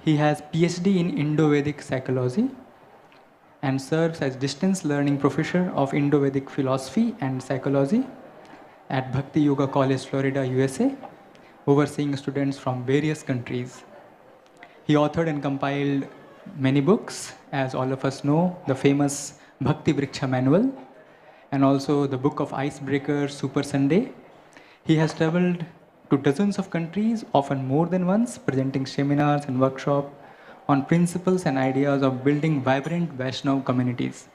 He has PhD in Indo-Vedic psychology and serves as distance learning professor of Indo-Vedic philosophy and psychology at Bhakti Yoga College, Florida, USA, overseeing students from various countries. He authored and compiled many books, as all of us know, the famous Bhakti Vriksha Manual, and also the book of Icebreaker Super Sunday. He has traveled to dozens of countries, often more than once, presenting seminars and workshops on principles and ideas of building vibrant Vaishnava communities.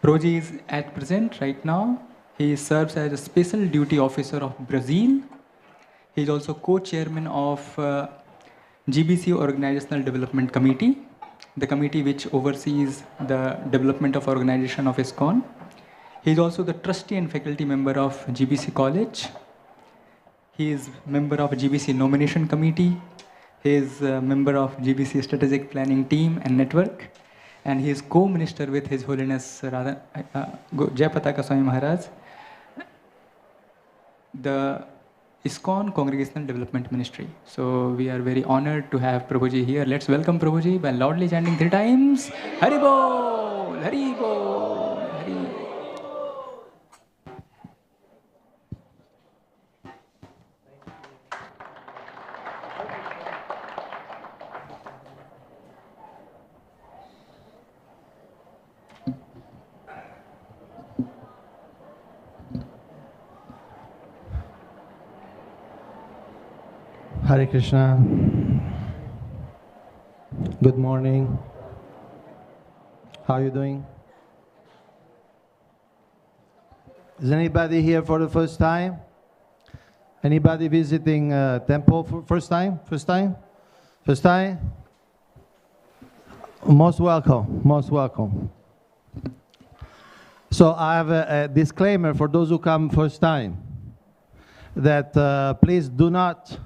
Prabhuji is at present, right now, he serves as a special duty officer of Brazil. He is also co-chairman of GBC Organizational Development Committee, the committee which oversees the development of organization of ISKCON. He is also the trustee and faculty member of GBC College. He is member of GBC Nomination Committee. He is a member of GBC Strategic Planning Team and Network. And he is co-minister with His Holiness Radha, Jayapataka Swami Maharaj, the ISKCON Congregational Development Ministry. So we are very honored to have Prabhuji here. Let's welcome Prabhuji by loudly chanting 3 times. Hari Bol, Hari Bol, Hari Bol. Hare Krishna. Good morning. How are you doing? Is anybody here for the first time? Anybody visiting temple for first time? First time? First time? Most welcome. Most welcome. So I have a disclaimer for those who come first time, that please do not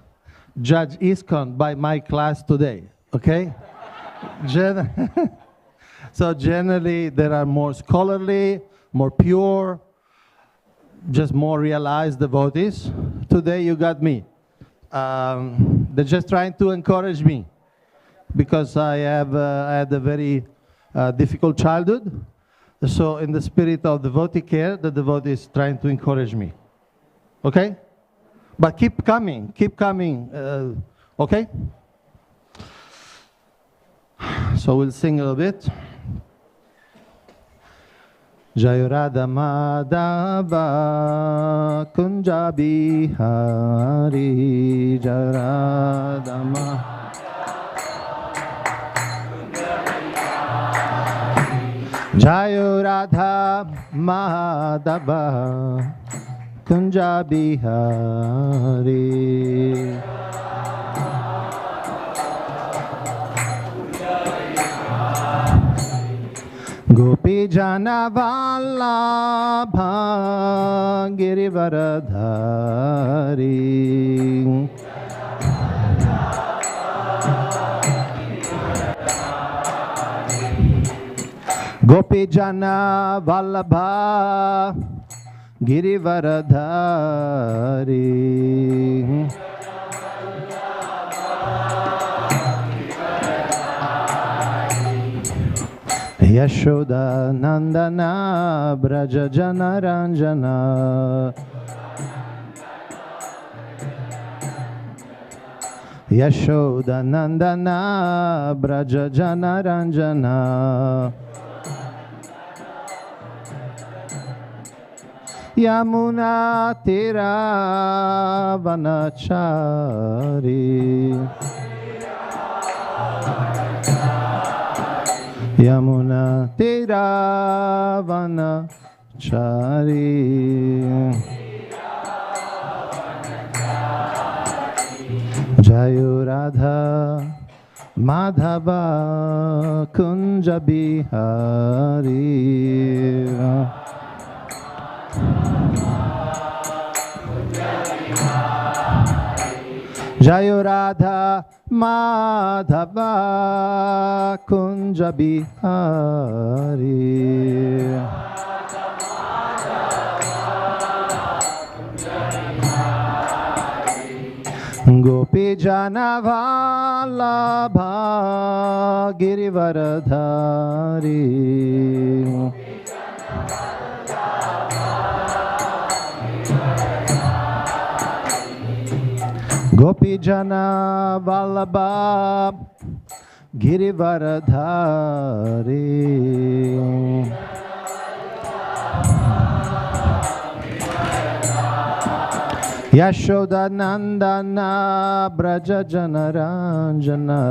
judge ISKCON by my class today, okay? So generally there are more scholarly, more pure, just more realized devotees. Today you got me. They're just trying to encourage me because I had a very difficult childhood. So in the spirit of devotee care, the devotee is trying to encourage me, okay? But keep coming, okay? So we'll sing a little bit. Jai Radha Madhava Kunja Bihari Jai Radha Jai Radha Madhava Kunja Bihari Gopi Jana Vallabha Girivaradhari Gopi Jana Vallabha Girivaradhari Yashoda Nandana Braja Jana Ranjana Yashoda Nandana Braja Jana Ranjana Yamuna Tira Vanachari Yamuna Tira Vanachari Jayo Radha Madhava Kunja Bihari Jayo Radha Madhava Kunja Bihari Gopi Gopijana Vallabha Girivaradhari Gopijana Vallabha Girivaradhari Yashoda Nandana Braja Janaranjana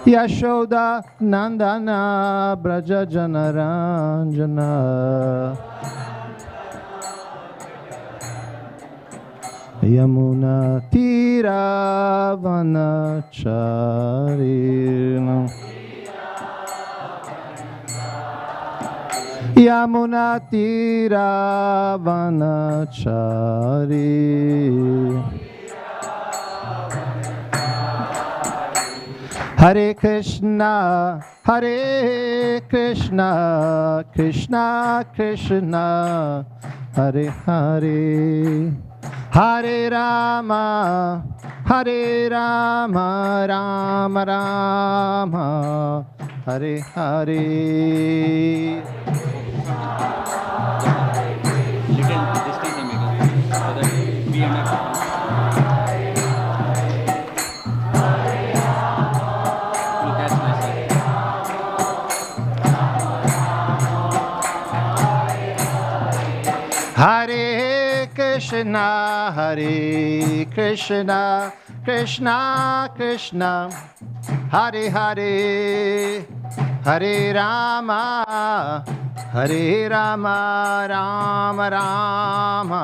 Yashoda Nandana Braja Janaranjana Yamuna Tira Vanacharina Yamuna Tira Vanachari Hare Krishna Hare Krishna Krishna Krishna Hare Hare Hare Rama Rama Rama Hare Hare Little distance amigo, so that we and will catch myself. Hare Krishna Krishna Krishna Hare Hare Hare Rama Rama Rama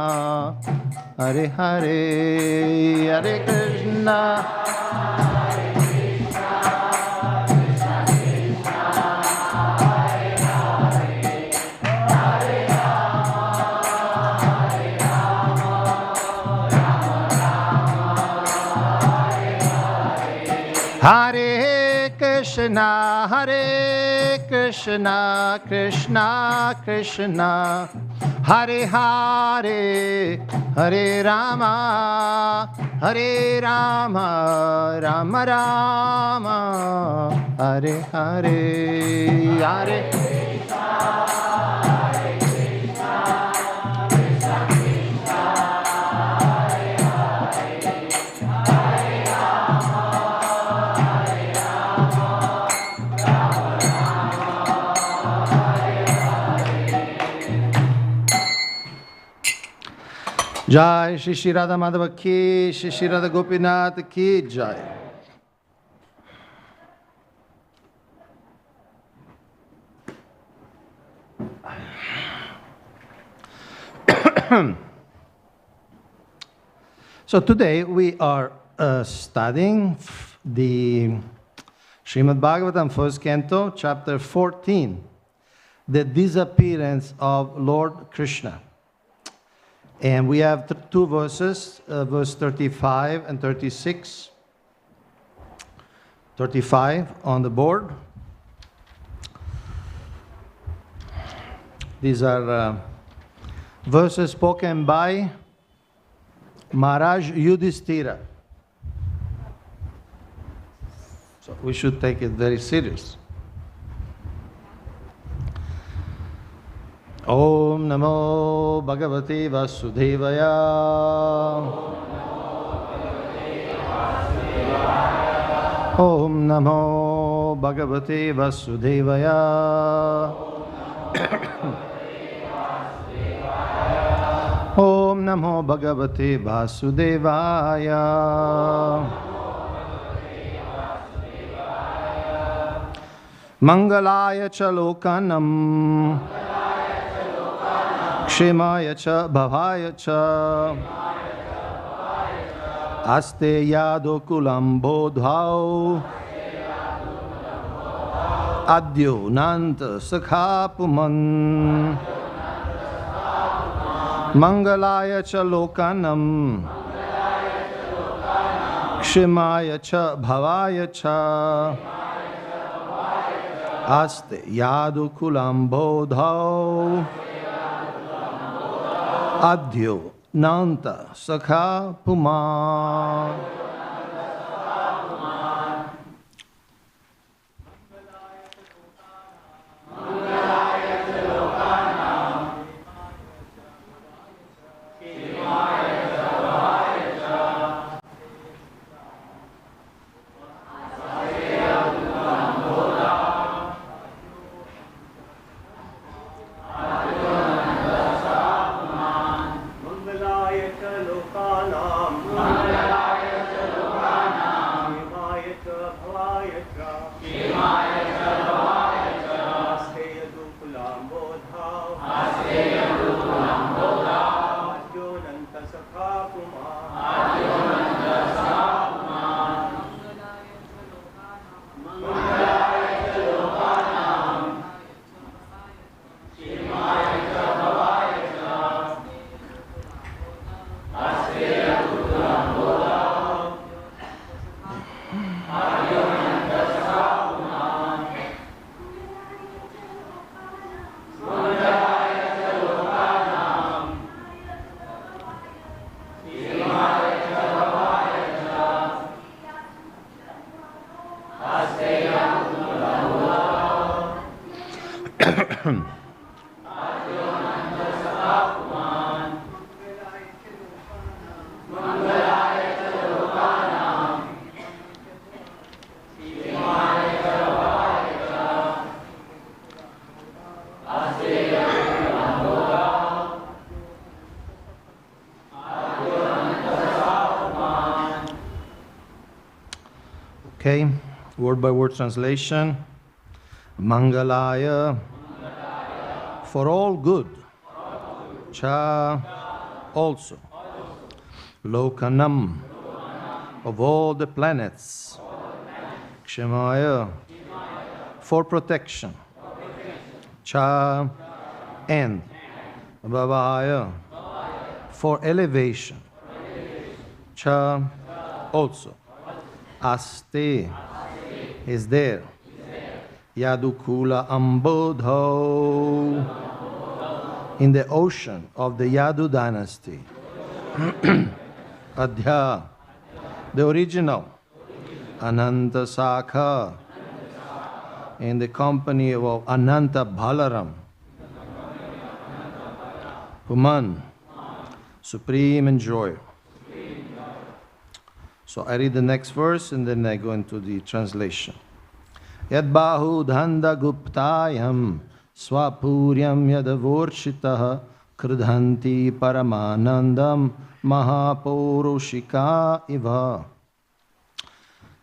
Hare Hare Hare Krishna Hare Krishna Krishna Krishna Hare Hare Hare Rama Rama Rama Hare Hare Hare Jai Shri Shri Radha Madhava ki, Shri Shri Radha Gopinath ki Jai. So today we are studying the Srimad Bhagavatam, first canto, chapter 14, the disappearance of Lord Krishna. And we have two verses, verse 35 and 36. 35 on the board. These are verses spoken by Maharaj Yudhishthira. So we should take it very serious. Om Namo Bhagavate Vasudevaya. Om Namo Bhagavate Vasudevaya. Om Namo Bhagavate Vasudevaya. Mangalaya cha lokanam Kshemaya cha bhavaya cha Aste yado kulam bodhau Adyo nanta sakhapuman Mangalaya cha lokanam Kshemaya cha bhavaya cha Aste yadu kulam bodhau Adyo Nanta Sakha Puman. Okay, word by word translation. Mangalaya, for all good. Cha, also. Lokanam, of all the planets. Kshemaya, for protection. Cha, and. Bhavaya, for elevation. Cha, also. Aste, is there. Yadukula Ambodho, in the ocean of the Yadu dynasty. Adhya, the original. Ananta Sakha, in the company of Ananta Balaram. Puman, supreme enjoyer. So I read the next verse and then I go into the translation. Yad bahu dhanda guptayam swapuryam yadavorshitaha kridhanti paramanandam mahapurushika iva.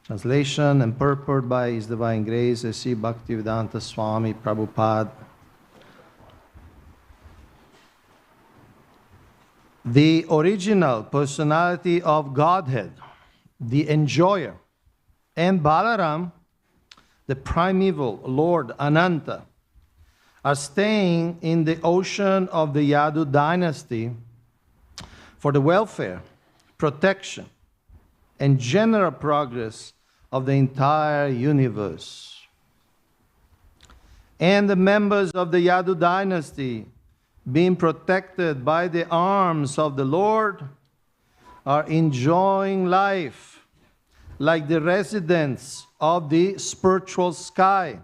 Translation and purport by His Divine Grace, A.C. Bhaktivedanta Swami Prabhupada. The original personality of Godhead, the enjoyer, and Balaram, the primeval Lord Ananta, are staying in the ocean of the Yadu dynasty for the welfare, protection, and general progress of the entire universe. And the members of the Yadu dynasty, being protected by the arms of the Lord, are enjoying life like the residents of the spiritual sky.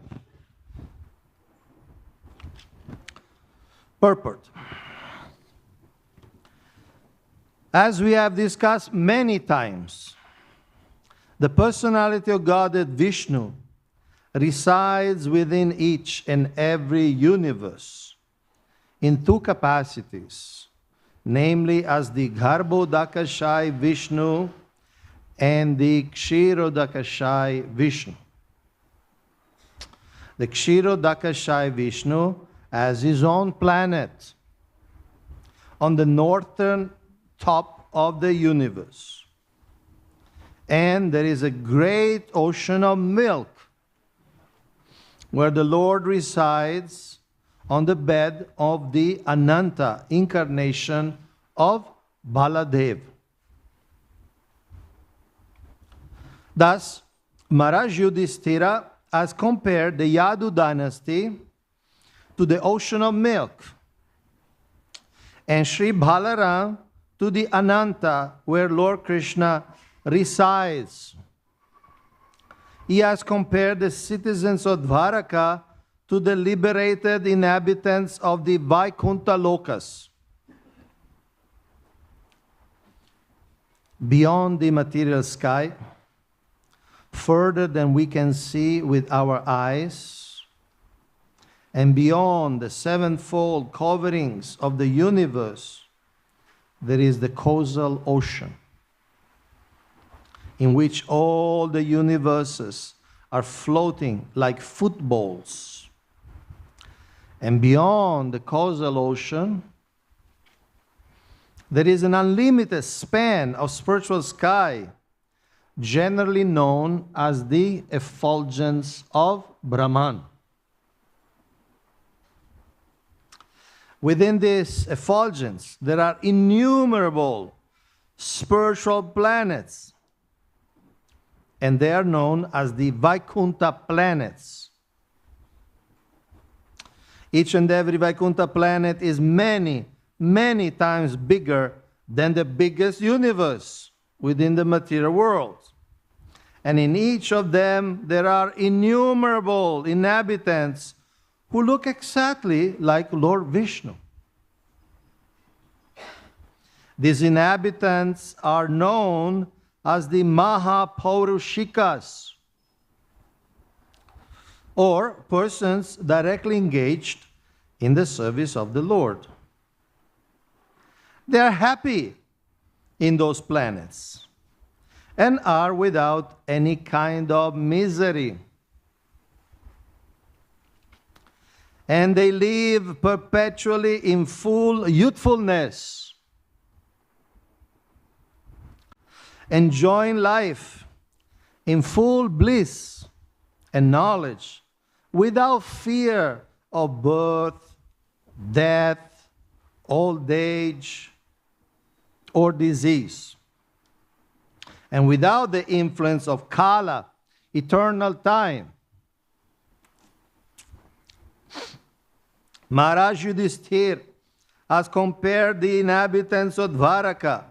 Purport. As we have discussed many times, the personality of Godhead Vishnu resides within each and every universe in two capacities, namely as the Garbhodakashai Vishnu and the Kshirodakashai Vishnu. The Kshirodakashai Vishnu has his own planet on the northern top of the universe. And there is a great ocean of milk where the Lord resides on the bed of the Ananta incarnation of Baladev. Thus, Maharaj Yudhishthira has compared the Yadu dynasty to the ocean of milk, and Sri Balaram to the Ananta where Lord Krishna resides. He has compared the citizens of Dwaraka to the liberated inhabitants of the Vaikuntha Lokas. Beyond the material sky, further than we can see with our eyes, and beyond the sevenfold coverings of the universe, there is the causal ocean, in which all the universes are floating like footballs. And beyond the causal ocean, there is an unlimited span of spiritual sky, generally known as the effulgence of Brahman. Within this effulgence, there are innumerable spiritual planets, and they are known as the Vaikuntha planets. Each and every Vaikuntha planet is many, many times bigger than the biggest universe within the material world. And in each of them, there are innumerable inhabitants who look exactly like Lord Vishnu. These inhabitants are known as the Mahapaurushikas, or persons directly engaged in the service of the Lord. They are happy in those planets and are without any kind of misery. And they live perpetually in full youthfulness, enjoying life in full bliss and knowledge, without fear of birth, death, old age, or disease, and without the influence of Kala, eternal time. Maharaj Yudhishthir has compared the inhabitants of Dwaraka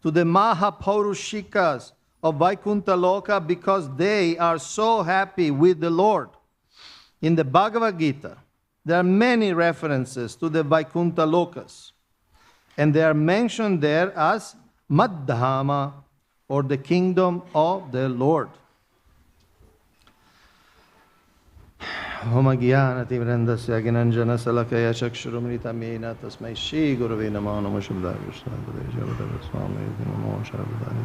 to the Mahapaurushikas of Vaikuntha Loka because they are so happy with the Lord. In the Bhagavad Gita, there are many references to the Vaikuntha Lokas, and they are mentioned there as Madhama, or the kingdom of the Lord. Om Gyanati Vrandasya Gnanjana Salakaya Chakshurumrita Mena Tasmai Shri Gurave Namo Namo Shabda Krishna Jagata Swami Namo Shabdani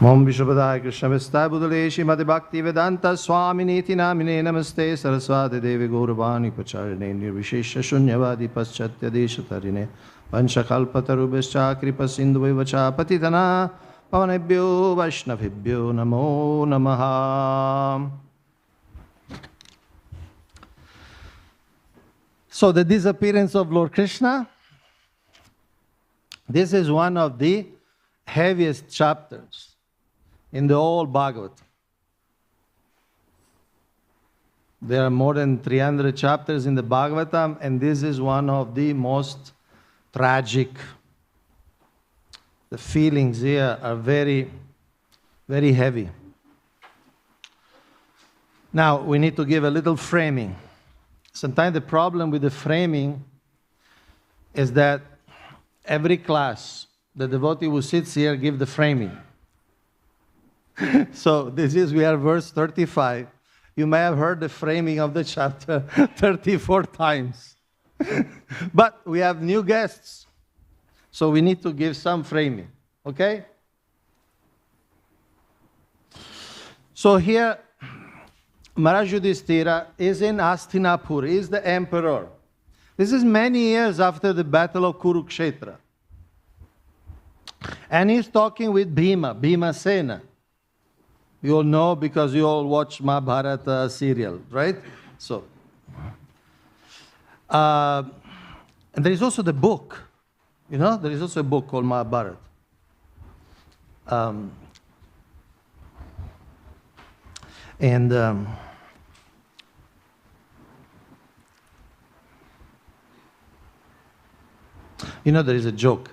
Om Vishwabadaya Krishna Vestai Budale Shrimad Bhakti Vedanta Swami Niti Namine Namaste Saraswati Devi Gauravani Pacharine Nirvishesha Shunyavadi Paschatya Deshatarine Panchakalpatarubhascha Kripa Sindhuvacha Patitana Pavanebhyo Vaishnavibhyo Namo Namaha. So the disappearance of Lord Krishna, this is one of the heaviest chapters in the whole Bhagavatam. There are more than 300 chapters in the Bhagavatam, and this is one of the most tragic. The feelings here are very, very heavy. Now, we need to give a little framing. Sometimes the problem with the framing is that every class, the devotee who sits here give the framing. So we are verse 35. You may have heard the framing of the chapter 34 times. But we have new guests, so we need to give some framing, okay? So here, Maharaj Yudhishthira is in Hastinapur, he is the emperor. This is many years after the battle of Kurukshetra. And he's talking with Bhimasena. You all know because you all watch Mahabharata serial, right? So, and there is also the book. You know, there is also a book called Mahabharata. You know, there is a joke.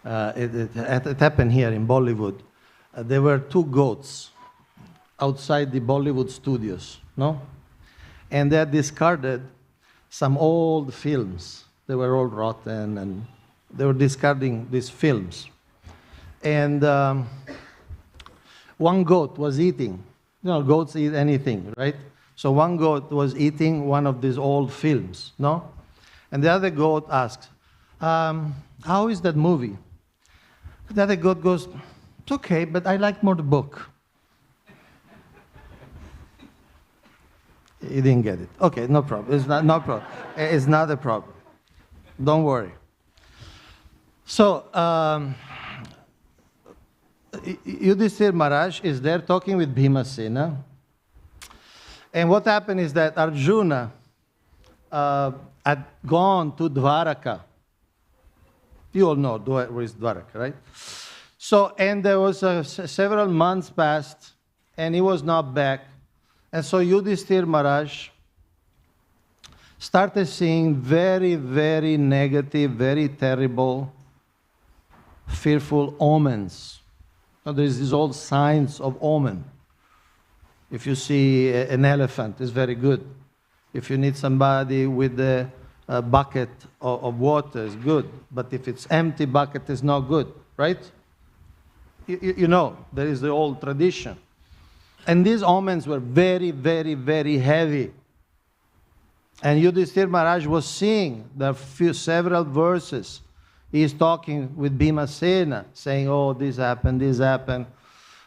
It happened here in Bollywood. There were two goats outside the Bollywood studios, no? And they had discarded some old films. They were all rotten, and they were discarding these films. And one goat was eating. You know, goats eat anything, right? So one goat was eating one of these old films, no? And the other goat asks, how is that movie? The other goat goes, it's okay, but I like more the book. You didn't get it. Okay, no problem. It's not, no problem. It's not a problem. Don't worry. So, Yudhishthira Maharaj is there talking with Bhimasena. And what happened is that Arjuna had gone to Dwaraka. You all know where is Dwaraka, right? So, and there was several months passed, and he was not back. And so Yudhishthira Maharaj started seeing very, very negative, very terrible, fearful omens. Now, there's these old signs of omen. If you see an elephant, it's very good. If you need somebody with a bucket of water, it's good. But if it's empty bucket, it's not good, right? You know, there is the old tradition. And these omens were very, very, very heavy. And Yudhishthira Maharaj was seeing several verses. He is talking with Bhimasena, saying, oh, this happened, this happened.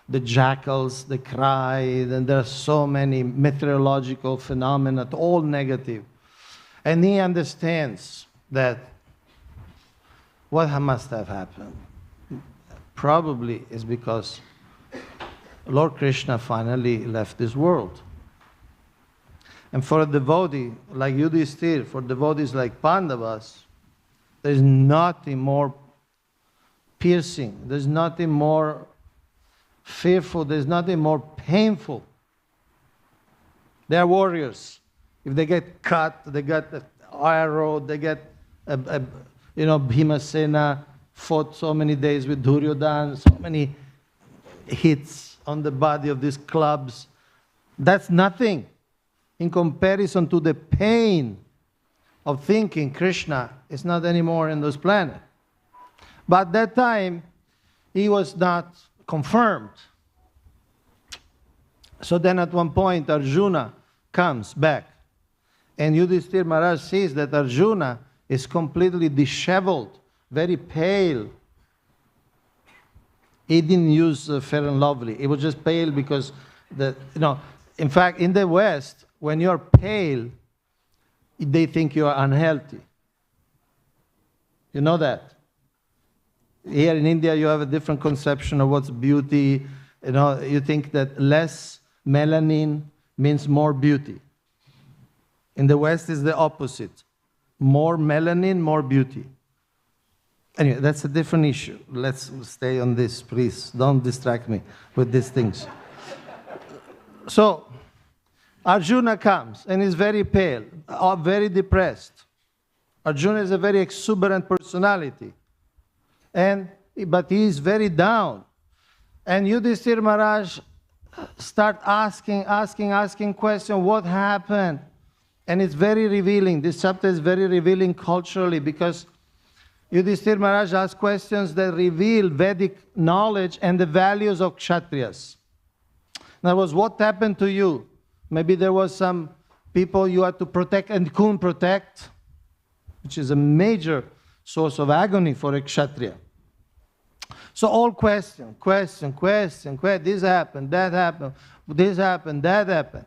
The jackals, they cried, and there are so many meteorological phenomena, all negative. And he understands that what must have happened probably is because Lord Krishna finally left this world. And for a devotee like Yudhishthira, for devotees like Pandavas, there's nothing more piercing, there's nothing more fearful, there's nothing more painful. They are warriors. If they get cut, they get an arrow, they get, Bhimasena fought so many days with Duryodhana, so many hits on the body of these clubs. That's nothing in comparison to the pain of thinking Krishna is not anymore in this planet. But at that time, he was not confirmed. So then at one point, Arjuna comes back. And Yudhishthira Maharaj sees that Arjuna is completely disheveled, very pale. He didn't use Fair and Lovely. It was just pale because, in fact, in the West, when you're pale, they think you are unhealthy. You know that? Here in India, you have a different conception of what's beauty. You think that less melanin means more beauty. In the West, it's the opposite. More melanin, more beauty. Anyway, that's a different issue. Let's stay on this, please. Don't distract me with these things. So, Arjuna comes and is very pale, very depressed. Arjuna is a very exuberant personality. But he is very down. And Yudhishthira Maharaj start asking questions, what happened? And it's very revealing. This chapter is very revealing culturally because Yudhishthira Maharaj asks questions that reveal Vedic knowledge and the values of Kshatriyas. In other words, what happened to you? Maybe there was some people you had to protect and couldn't protect, which is a major source of agony for a Kshatriya. So all question. This happened, that happened, this happened, that happened.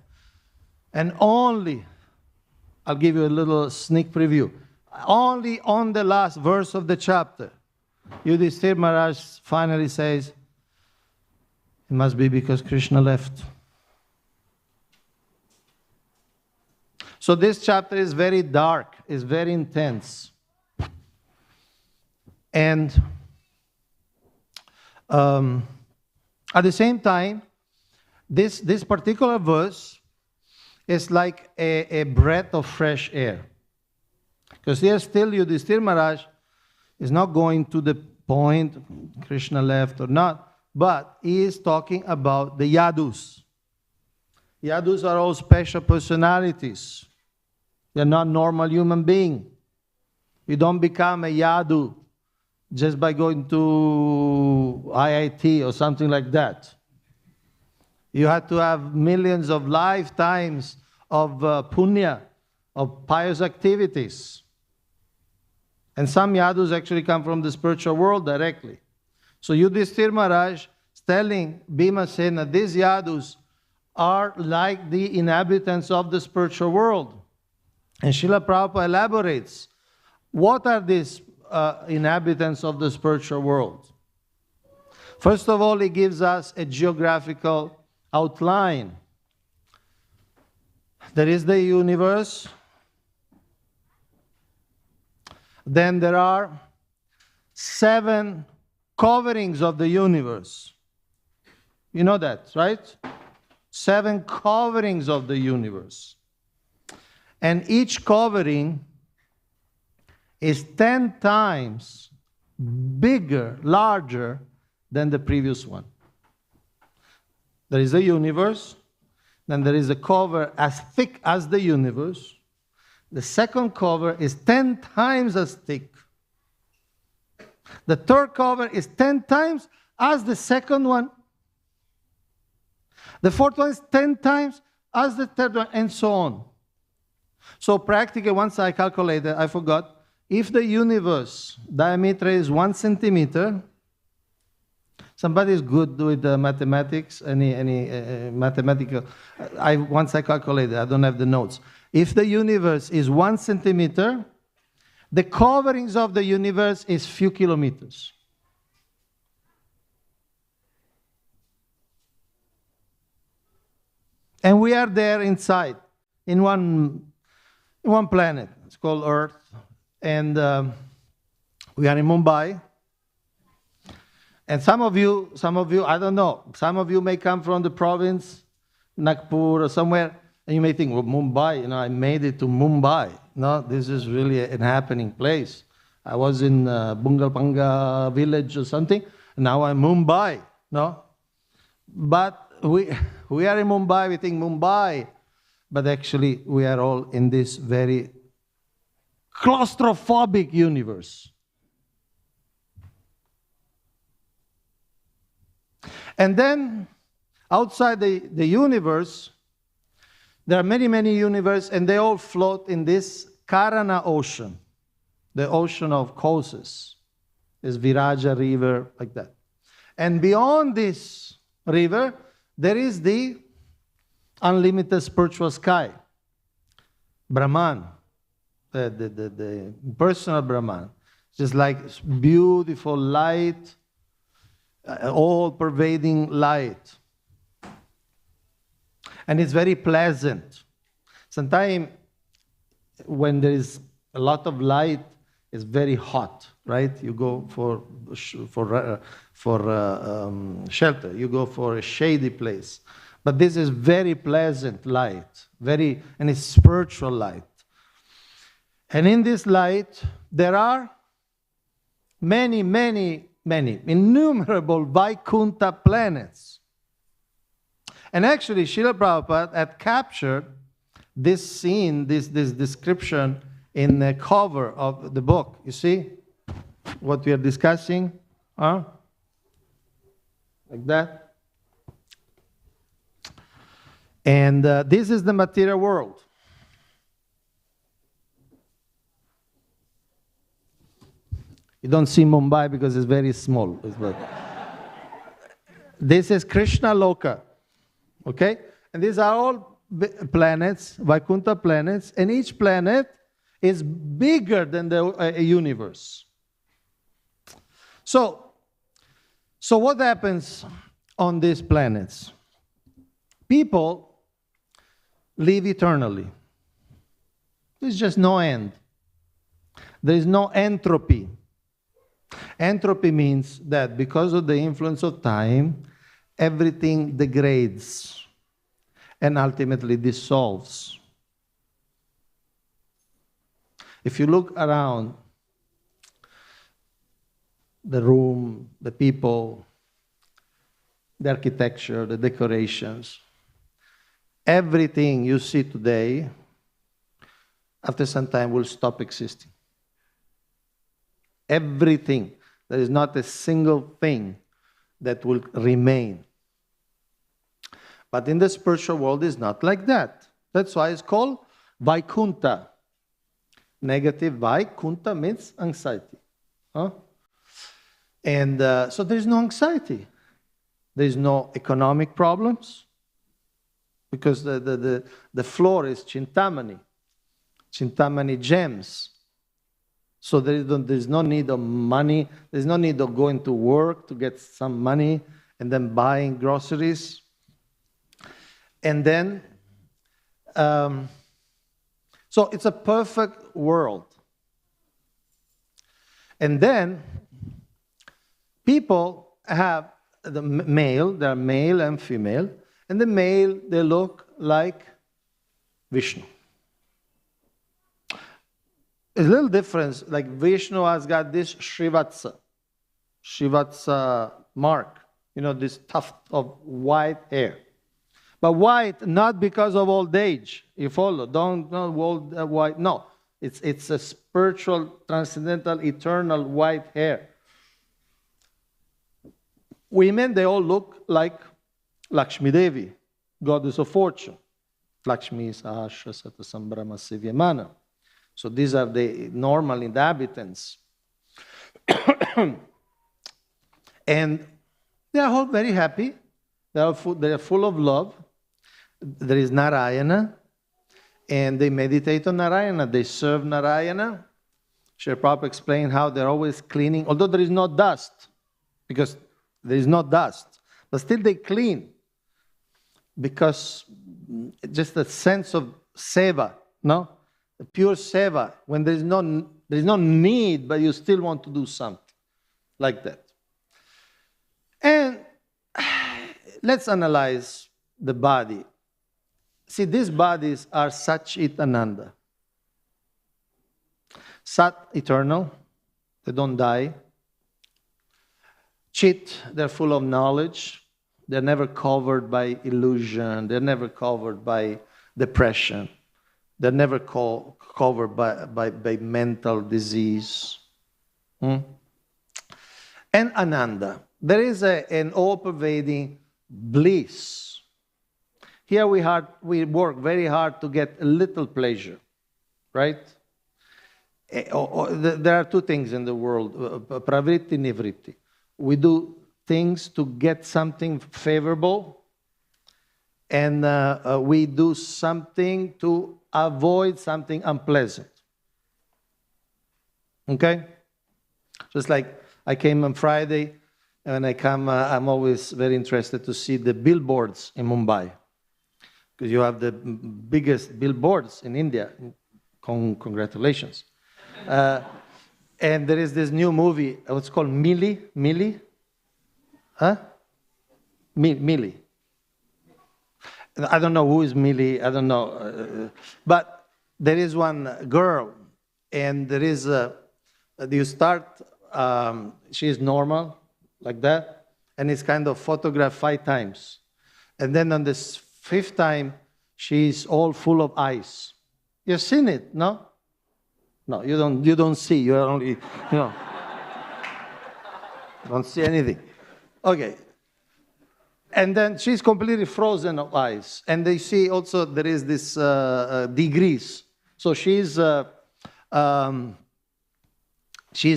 And only, I'll give you a little sneak preview, only on the last verse of the chapter, Yudhishthira Maharaj finally says, it must be because Krishna left. So this chapter is very dark, is very intense. And at the same time, this particular verse is like a breath of fresh air. Because here still Yudhishthira Maharaj is not going to the point, Krishna left or not, but he is talking about the yadus. Yadus are all special personalities. They're not normal human beings. You don't become a yadu just by going to IIT or something like that. You have to have millions of lifetimes of punya, of pious activities. And some yadus actually come from the spiritual world directly. So Yudhishthira Maharaj is telling Bhimasena, these yadus are like the inhabitants of the spiritual world. And Srila Prabhupada elaborates, what are these inhabitants of the spiritual world? First of all, he gives us a geographical outline. There is the universe. Then there are 7 coverings of the universe. You know that, right? 7 coverings of the universe. And each covering is 10 times bigger, larger than the previous one. There is a universe, then there is a cover as thick as the universe. The second cover is 10 times as thick. The third cover is 10 times as the second one. The fourth one is 10 times as the third one, and so on. So practically, once I calculated, I forgot, if the universe diameter is 1 centimeter, somebody is good with mathematics, any mathematical, once I calculated, I don't have the notes. If the universe is 1 centimeter, the coverings of the universe is few kilometers. And we are there inside, in one planet. It's called Earth. And we are in Mumbai. And some of you, I don't know, some of you may come from the province, Nagpur or somewhere, and you may think, well, Mumbai, I made it to Mumbai. No, this is really an happening place. I was in Bungalpanga village or something, and now I'm Mumbai, no? But we are in Mumbai, we think Mumbai, but actually we are all in this very claustrophobic universe. And then, outside the universe, there are many, many universes, and they all float in this Karana ocean, the ocean of causes, this Viraja river, like that. And beyond this river, there is the unlimited spiritual sky, Brahman, the personal Brahman. Just like beautiful light, all-pervading light. And it's very pleasant. Sometimes when there is a lot of light, it's very hot, right? You go for shelter. You go for a shady place. But this is very pleasant light, and it's spiritual light. And in this light, there are many, many, many, innumerable Vaikuntha planets. And actually, Srila Prabhupada had captured this scene, this description in the cover of the book. You see what we are discussing? Like that. And this is the material world. You don't see Mumbai because it's very small. This is Krishna Loka. Okay? And these are all planets, Vaikuntha planets, and each planet is bigger than the universe. So what happens on these planets? People live eternally. There's just no end. There is no entropy. Entropy means that because of the influence of time, everything degrades and ultimately dissolves. If you look around, the room, the people, the architecture, the decorations. Everything you see today, after some time, will stop existing. Everything. There is not a single thing that will remain. But in the spiritual world, it's not like that. That's why it's called Vaikunta. Negative Vaikunta means anxiety. Huh? And so there's no anxiety. There's no economic problems because the floor is Chintamani gems. So there's no need of money. There's no need of going to work to get some money and then buying groceries. And then, so it's a perfect world. And then people have the male, there are male and female, and the male, they look like Vishnu. A little difference, like Vishnu has got this Srivatsa mark, you know, this tuft of white hair. But white, not because of old age, you follow, don't old white, no. It's a spiritual, transcendental, eternal white hair. Women, they all look like Lakshmi Devi, goddess of fortune. Lakshmi is Asha Sata Sambrama Sivyamana. So these are the normal inhabitants. And they are all very happy. They are full of love. There is Narayana. And they meditate on Narayana. They serve Narayana. Srila Prabhupada explained how they're always cleaning. Although there is no dust. Because there is no dust. But still they clean. Because just a sense of seva, no? The pure seva, when there is no need, but you still want to do something like that. And let's analyze the body. See, these bodies are Sat-Chit Ananda. Sat, eternal, they don't die. Chit, they're full of knowledge. They're never covered by illusion. They're never covered by depression. They're never covered by mental disease. And Ananda. There is an all-pervading bliss. Here we work very hard to get a little pleasure, right? There are two things in the world, pravritti, nivritti. We do things to get something favorable, and we do something to avoid something unpleasant. Okay? Just like I came on Friday, and when I come, I'm always very interested to see the billboards in Mumbai. Because you have the biggest billboards in India. Congratulations. And there is this new movie, what's called Millie? Huh? Millie. I don't know who is Millie, I don't know. But there is one girl, and there is you start, she is normal, like that, and it's kind of photographed 5 times. And then on this 5th time, she's all full of eyes. You've seen it, no? No, you don't see, you're only, you know, don't see anything. Okay. And then she's completely frozen of eyes. And they see also there is this degrees. So she's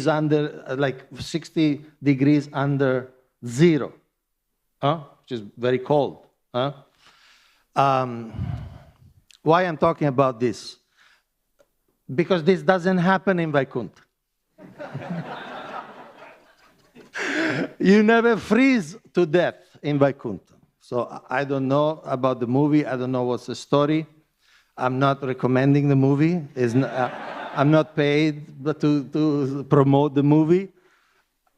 under like 60 degrees under 0, which is very cold. Why I'm talking about this? Because this doesn't happen in Vaikuntha. You never freeze to death in Vaikuntha. So I don't know about the movie. I don't know what's the story. I'm not recommending the movie. I'm not paid to promote the movie.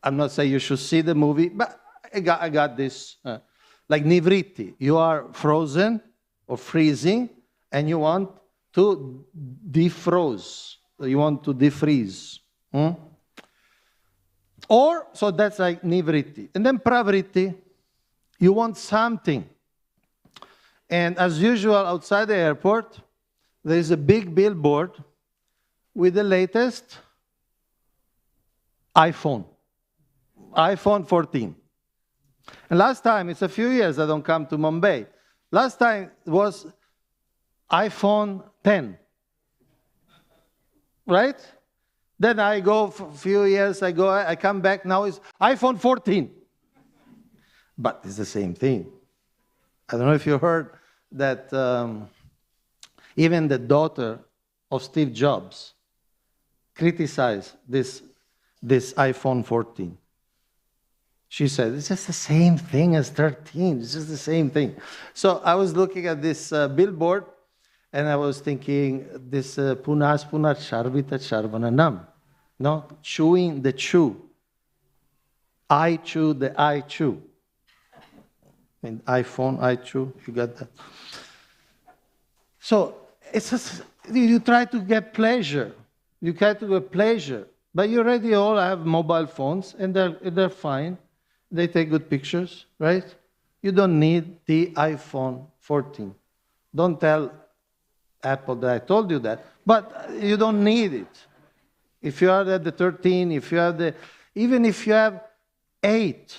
I'm not saying you should see the movie, but I got this. Like nivritti, you are frozen or freezing, and you want to defroze. You want to defreeze. Or, so that's like nivritti. And then pravritti, you want something. And as usual, outside the airport, there is a big billboard with the latest iPhone 14. And last time, it's a few years I don't come to Mumbai. Last time was iPhone 10. Right? Then I go for a few years, I come back, now it's iPhone 14. But it's the same thing. I don't know if you heard that even the daughter of Steve Jobs criticized this iPhone 14. She said, it's just the same thing as 13. It's just the same thing. So I was looking at this billboard, and I was thinking, this punas punat sharvita charvananam. No, chewing the chew. I chew the I chew. And iPhone, I chew, you got that. So it's just, you try to get pleasure. You try to get pleasure. But you already all have mobile phones, and they're fine. They take good pictures, right? You don't need the iPhone 14. Don't tell Apple that I told you that, but you don't need it. If you are at the 13, if you have even if you have 8,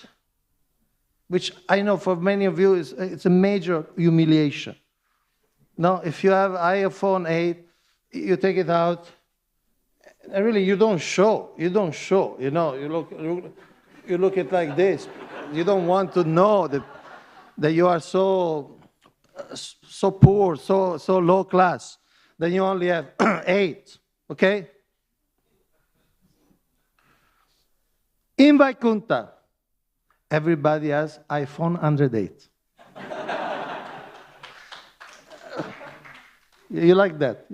which I know for many of you it's a major humiliation. No, if you have iPhone 8, you take it out, and really you don't show. You don't show. You know, you look at like this. You don't want to know that you are so poor, so low class. Then you only have 8. Okay. In Vaikuntha, everybody has iPhone 108. You like that?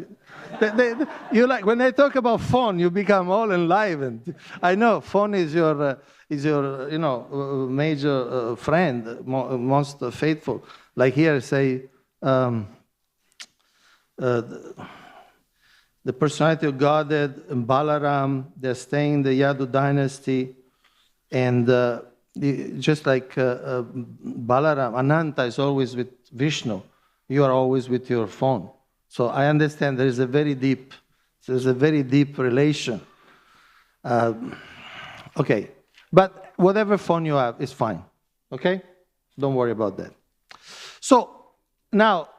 You like when I talk about phone, you become all enlivened. I know phone is your major friend, most faithful. Like here, say the personality of Godhead and Balaram. They're staying in the Yadu dynasty, and just like Balaram, Ananta is always with Vishnu. You are always with your phone. So I understand there's a very deep relation. Okay, but whatever phone you have is fine. Okay, don't worry about that. So now,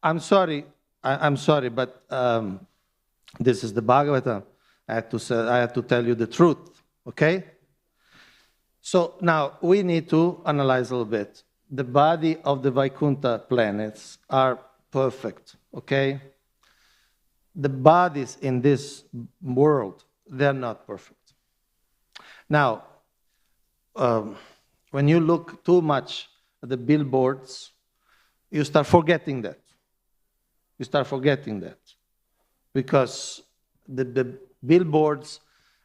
I'm sorry, but this is the Bhagavatam. I had to tell you the truth. Okay. So now we need to analyze a little bit. The body of the Vaikuntha planets are perfect. Okay? The bodies in this world, they're not perfect. Now, when you look too much at the billboards, you start forgetting that. You start forgetting that. Because the billboards,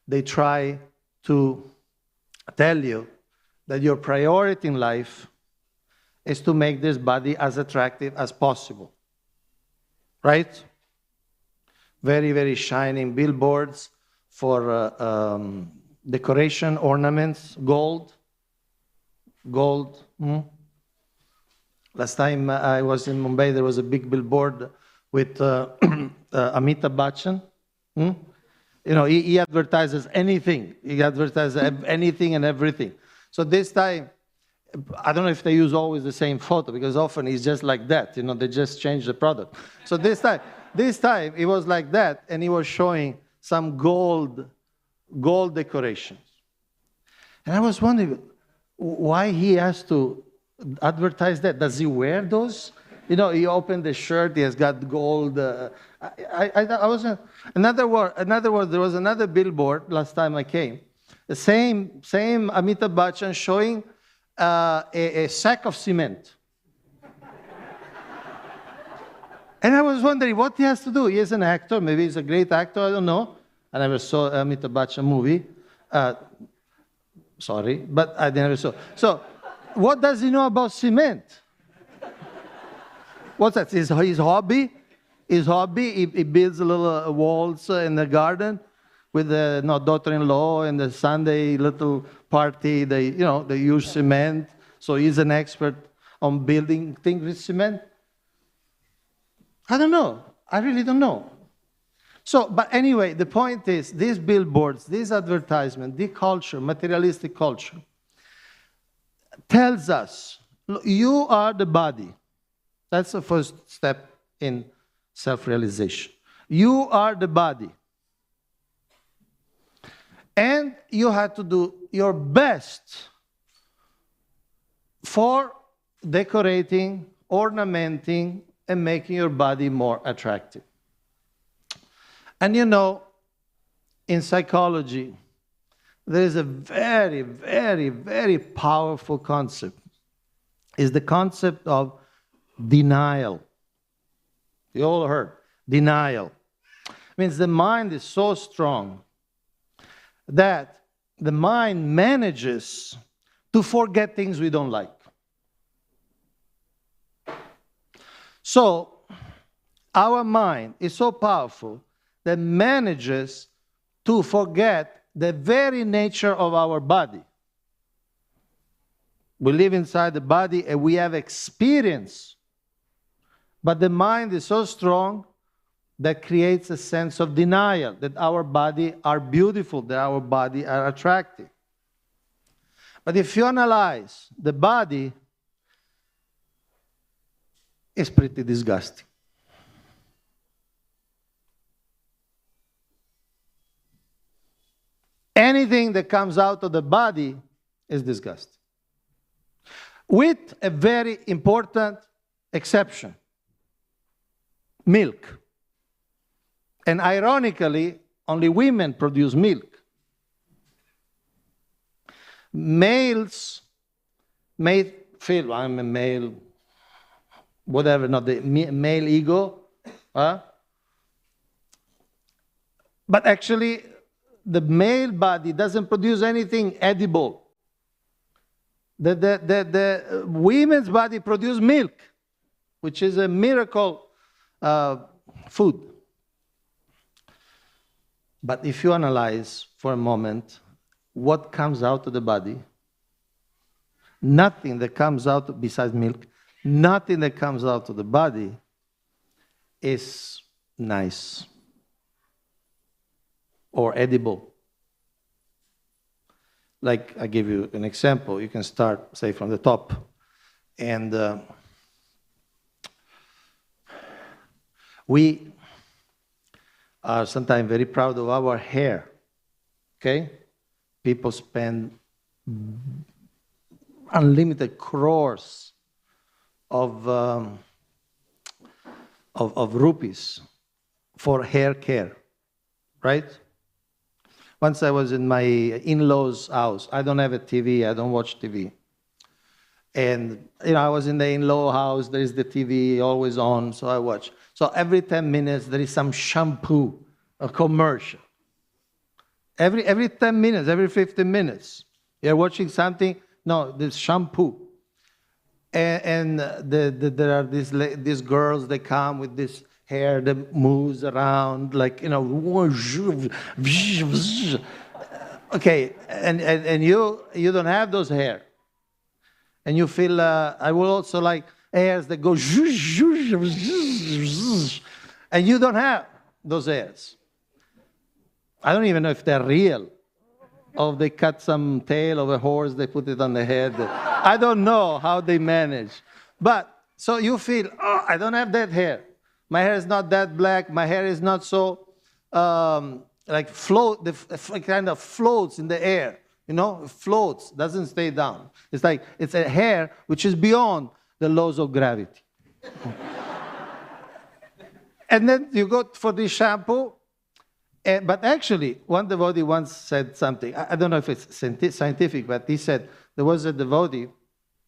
they try to tell you that your priority in life is to make this body as attractive as possible. Right? Very, very shining billboards for decoration, ornaments, gold. Last time I was in Mumbai, there was a big billboard with Amitabh Bachchan. You know, he advertises anything. He advertises anything and everything. So this time, I don't know if they use always the same photo, because often he's just like that. You know, they just change the product. So this time it was like that, and he was showing some gold decorations. And I was wondering why he has to advertise that. Does he wear those? You know, he opened the shirt. He has got gold. I wasn't. Another word. There was another billboard last time I came. The same Amitabh Bachchan showing a sack of cement. And I was wondering what he has to do. He is an actor. Maybe he's a great actor. I don't know. I never saw Amitabh Bachchan movie. Sorry, but I never saw. So, what does he know about cement? What's that? His hobby? His hobby? He builds little walls in the garden. with the daughter-in-law and the Sunday little party. They use cement. So he's an expert on building things with cement. I don't know. I really don't know. So, but anyway, the point is, these billboards, these advertisements, the culture, materialistic culture, tells us, look, you are the body. That's the first step in self-realization. You are the body. And you have to do your best for decorating, ornamenting, and making your body more attractive. And you know, in psychology, there is a very, very, very powerful concept. It's the concept of denial. You all heard, denial. Means the mind is so strong that the mind manages to forget things we don't like. So, our mind is so powerful that manages to forget the very nature of our body. We live inside the body and we have experience. But the mind is so strong that creates a sense of denial, that our body are beautiful, that our body are attractive. But if you analyze the body, it's pretty disgusting. Anything that comes out of the body is disgusting. With a very important exception. Milk. And ironically, only women produce milk. Males may feel, I'm a male, whatever, not the male ego. But actually, the male body doesn't produce anything edible. The women's body produces milk, which is a miracle food. But if you analyze for a moment what comes out of the body, nothing that comes out besides milk, nothing that comes out of the body is nice or edible. Like, I give you an example. You can start, say, from the top. And we are sometimes very proud of our hair. Okay? People spend unlimited crores of rupees for hair care. Right? Once I was in my in-laws' house. I don't have a TV. I don't watch TV. And, I was in the in-law house. There is the TV always on, so I watch. So every 10 minutes, there is some shampoo, a commercial. Every 10 minutes, every 15 minutes. You're watching something, no, there's shampoo. And there are these girls, they come with this hair that moves around like, okay, and you don't have those hair. And you feel, I will also like hairs that go, and you don't have those hairs. I don't even know if they're real. Or they cut some tail of a horse, they put it on the head. I don't know how they manage. But, so you feel, I don't have that hair. My hair is not that black. My hair is not so, like kind of floats in the air. It floats, doesn't stay down. It's like, it's a hair which is beyond the laws of gravity. And then you go for this shampoo. But actually, one devotee once said something. I don't know if it's scientific, but he said there was a devotee.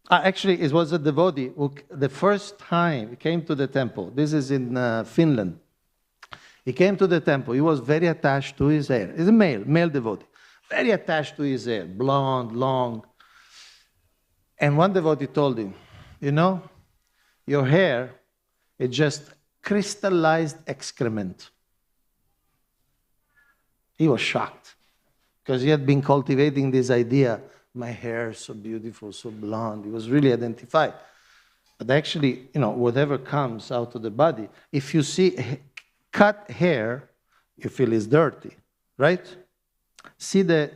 Actually, it was a devotee who, the first time he came to the temple, this is in Finland. He came to the temple. He was very attached to his hair. He's a male devotee. Very attached to his hair, blonde, long. And one devotee told him, your hair is just crystallized excrement. He was shocked because he had been cultivating this idea, my hair is so beautiful, so blonde. He was really identified. But actually, whatever comes out of the body, if you see cut hair, you feel it's dirty, right? See the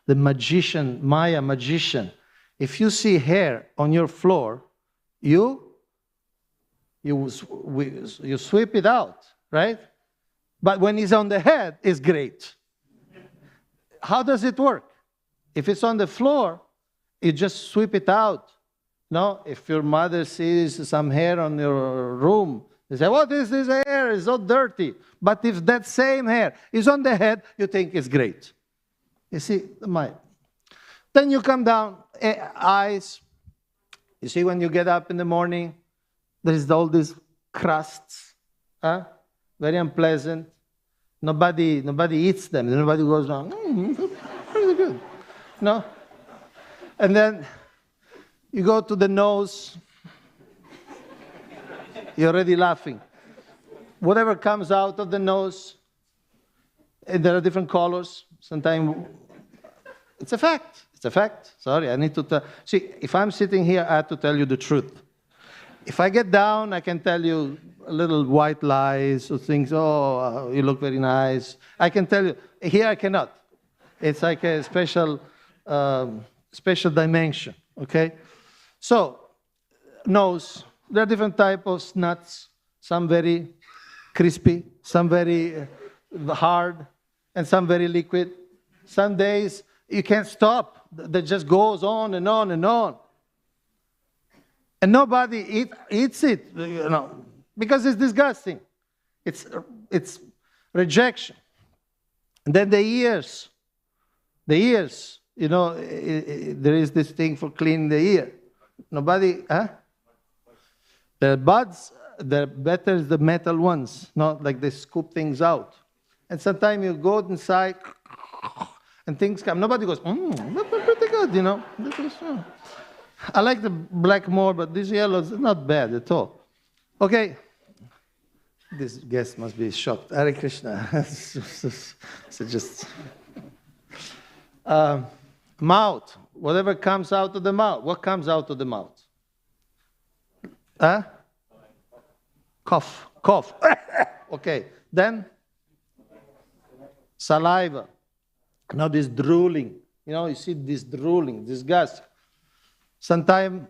magician, Maya magician. If you see hair on your floor, you sweep it out, right? But when it's on the head, it's great. How does it work? If it's on the floor, you just sweep it out. No, if your mother sees some hair on your room, they say, what is this hair? It's so dirty. But if that same hair is on the head, you think it's great. You see, then you come down, eyes. You see, when you get up in the morning, there's all these crusts, very unpleasant. Nobody eats them. Nobody goes down, pretty good. No? And then you go to the nose. You're already laughing. Whatever comes out of the nose, and there are different colors. Sometimes it's a fact. It's a fact. Sorry, I need to tell. See, if I'm sitting here, I have to tell you the truth. If I get down, I can tell you a little white lies or things. Oh, you look very nice. I can tell you. Here I cannot. It's like a special dimension. Okay. So, nose. There are different types of nuts. Some very crispy, some very hard, and some very liquid. Some days you can't stop. That just goes on and on and on. And nobody eats it, because it's disgusting. It's rejection. And then the ears, there is this thing for cleaning the ear. Nobody, The buds, they're better the metal ones, not like they scoop things out. And sometimes you go inside and things come. Nobody goes, pretty good, I like the black more, but this yellow is not bad at all. Okay. This guest must be shocked. Hare Krishna. So just mouth. Whatever comes out of the mouth. What comes out of the mouth? Cough. Okay. Then saliva. Now this drooling. You see this drooling, disgust. Sometimes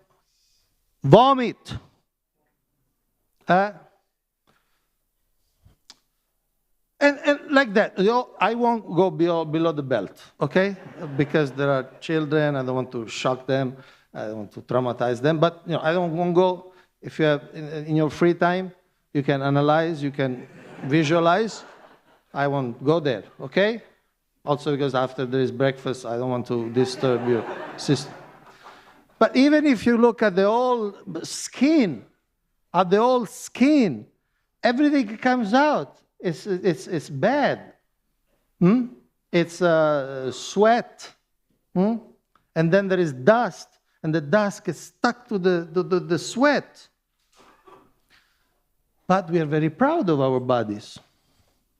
vomit. And like that. I won't go below the belt, okay? Because there are children. I don't want to shock them. I don't want to traumatize them. But I don't want to go. If you have in your free time, you can analyze, you can visualize. I won't go there, okay? Also because after there is breakfast, I don't want to disturb your system. But even if you look at the whole skin, everything comes out. It's bad. It's sweat. And then there is dust, and the dust gets stuck to the sweat. But we are very proud of our bodies.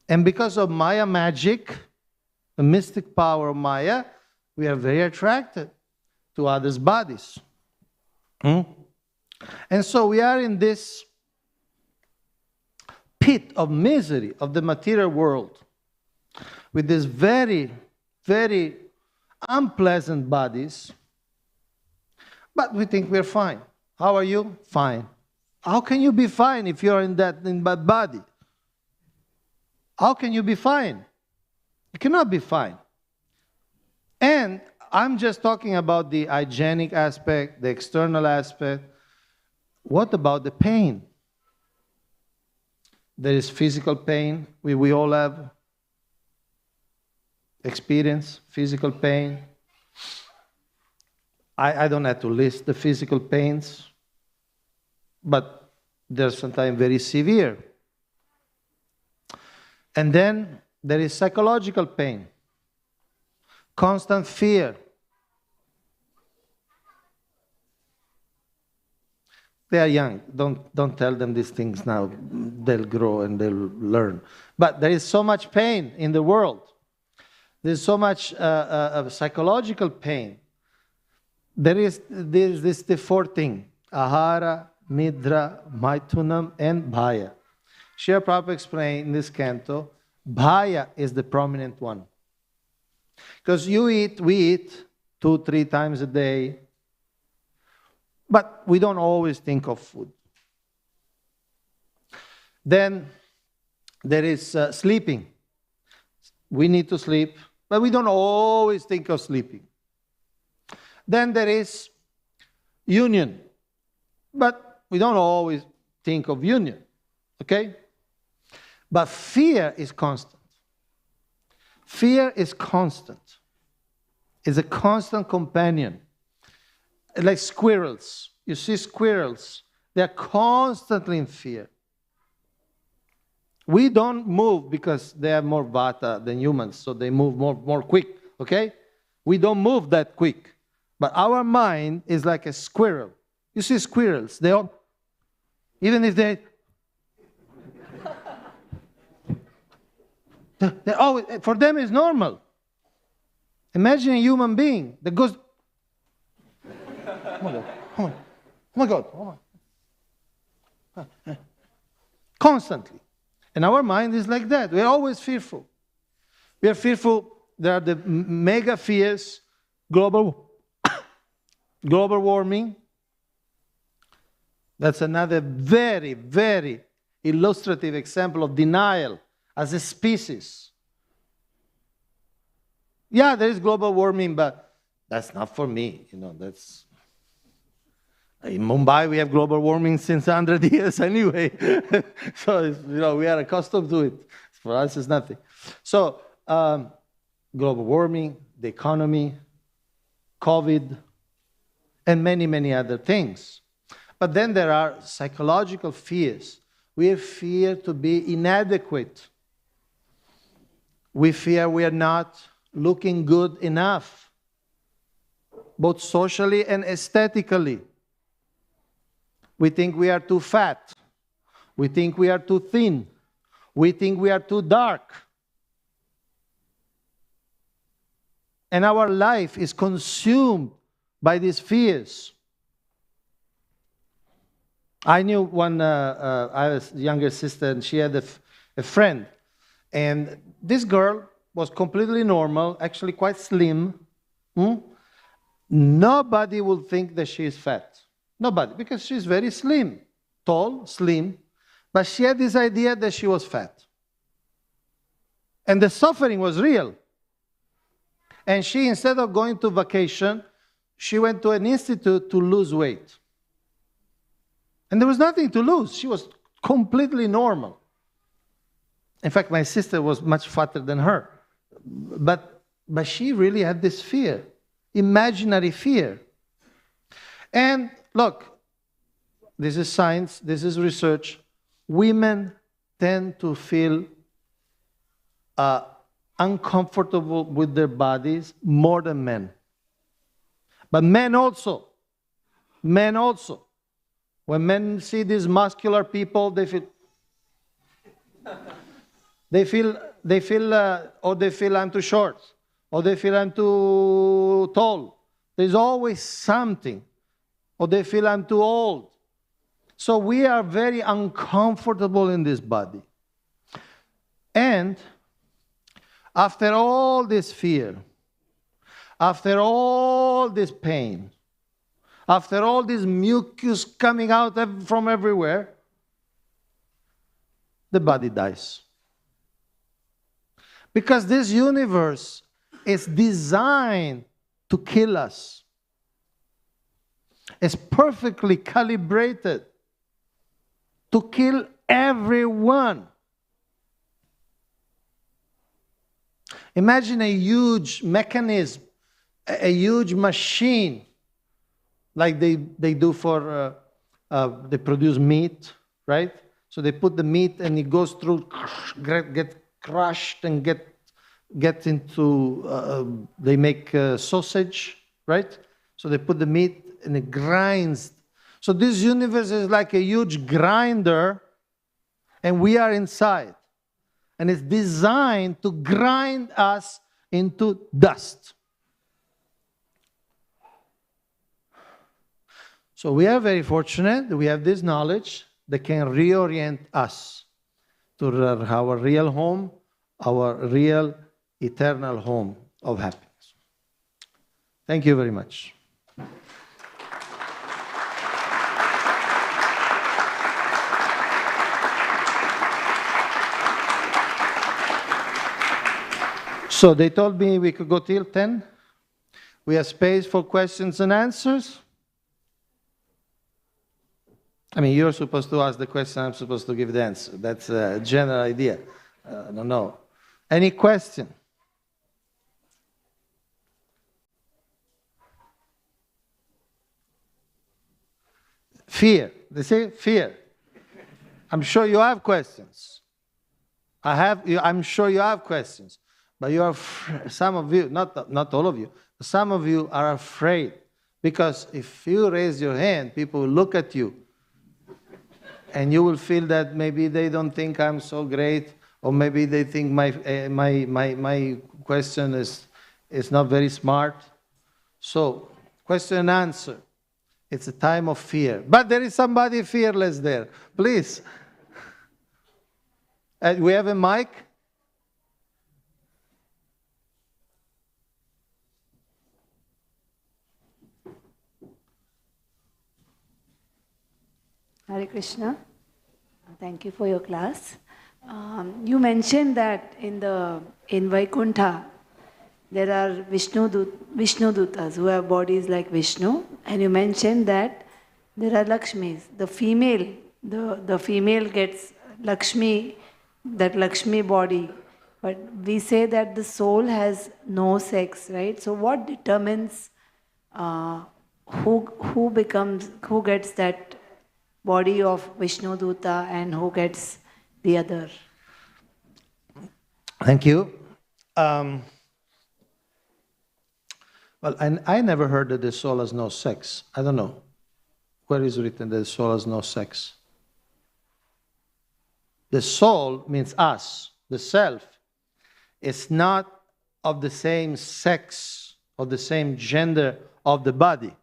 And because of Maya magic, the mystic power of Maya, we are very attracted to others' bodies. And so we are in this pit of misery of the material world with these very, very unpleasant bodies, but we think we're fine. How are you? Fine. How can you be fine if you're in that body? How can you be fine? You cannot be fine. And I'm just talking about the hygienic aspect, the external aspect. What about the pain? There is physical pain. We all have experience physical pain. I don't have to list the physical pains, but they're sometimes very severe. And then there is psychological pain, constant fear, They are young. Don't tell them these things now. They'll grow and they'll learn. But there is so much pain in the world. There's so much psychological pain. There's the fourth thing: ahara, nidra, maithunam, and bhaya. Srila Prabhupada explained in this canto, bhaya is the prominent one. Because we eat 2-3 times a day, but we don't always think of food. Then there is sleeping. We need to sleep, but we don't always think of sleeping. Then there is union, but we don't always think of union, okay? But fear is constant. Fear is constant. It's a constant companion. Like squirrels. You see squirrels, they're constantly in fear. We don't move because they have more vata than humans, so they move more quick, okay? We don't move that quick. But our mind is like a squirrel. You see squirrels, they all, even if they always, for them it's normal. Imagine a human being that goes, oh my God, constantly. And our mind is like that. We're always fearful. We are fearful. There are the mega fears, global warming. That's another very, very illustrative example of denial as a species. Yeah, there is global warming, but that's not for me. That's... In Mumbai, we have global warming since 100 years anyway. So, we are accustomed to it. For us, it's nothing. So, global warming, the economy, COVID, and many, many other things. But then there are psychological fears. We fear to be inadequate. We fear we are not looking good enough, both socially and aesthetically. We think we are too fat. We think we are too thin. We think we are too dark. And our life is consumed by these fears. I knew one, I was a younger sister, and she had a friend. And this girl was completely normal, actually quite slim. Nobody will think that she is fat. Nobody, because she's very slim, tall, slim, but she had this idea that she was fat. And the suffering was real. And she, instead of going to vacation, she went to an institute to lose weight. And there was nothing to lose. She was completely normal. In fact, my sister was much fatter than her. But she really had this fear, imaginary fear. And look, this is science, this is research. Women tend to feel uncomfortable with their bodies more than men. But men also. When men see these muscular people, they feel I'm too short, or they feel I'm too tall. There's always something. Or they feel I'm too old. So we are very uncomfortable in this body. And after all this fear, after all this pain, after all this mucus coming out from everywhere, the body dies. Because this universe is designed to kill us. It's perfectly calibrated to kill everyone. Imagine a huge mechanism, a huge machine, like they do for, they produce meat, right? So they put the meat and it goes through, get crushed and get into, they make sausage, right? So they put the meat and it grinds So this universe is like a huge grinder, and we are inside. And it's designed to grind us into dust. So we are very fortunate that we have this knowledge that can reorient us to our real home, our real eternal home of happiness. Thank you very much. So they told me we could go till 10. We have space for questions and answers. I mean, you're supposed to ask the question, I'm supposed to give the answer. That's a general idea. I don't know. Any question? Fear. They say fear. I'm sure you have questions. I'm sure you have questions. But you are, some of you, not all of you, some of you are afraid. Because if you raise your hand, people will look at you. And you will feel that maybe they don't think I'm so great, or maybe they think my question is not very smart. So, question and answer. It's a time of fear. But there is somebody fearless there. Please. We have a mic. Hare Krishna. Thank you for your class. You mentioned that in Vaikuntha, there are Vishnu Dutas who have bodies like Vishnu, and you mentioned that there are Lakshmis. The female gets Lakshmi, that Lakshmi body, but we say that the soul has no sex, right? So what determines who gets that body of Vishnu Duta and who gets the other? Thank you. Well, I never heard that the soul has no sex. I don't know. Where is written that the soul has no sex? The soul means us, the self. It's not of the same sex, of the same gender of the body.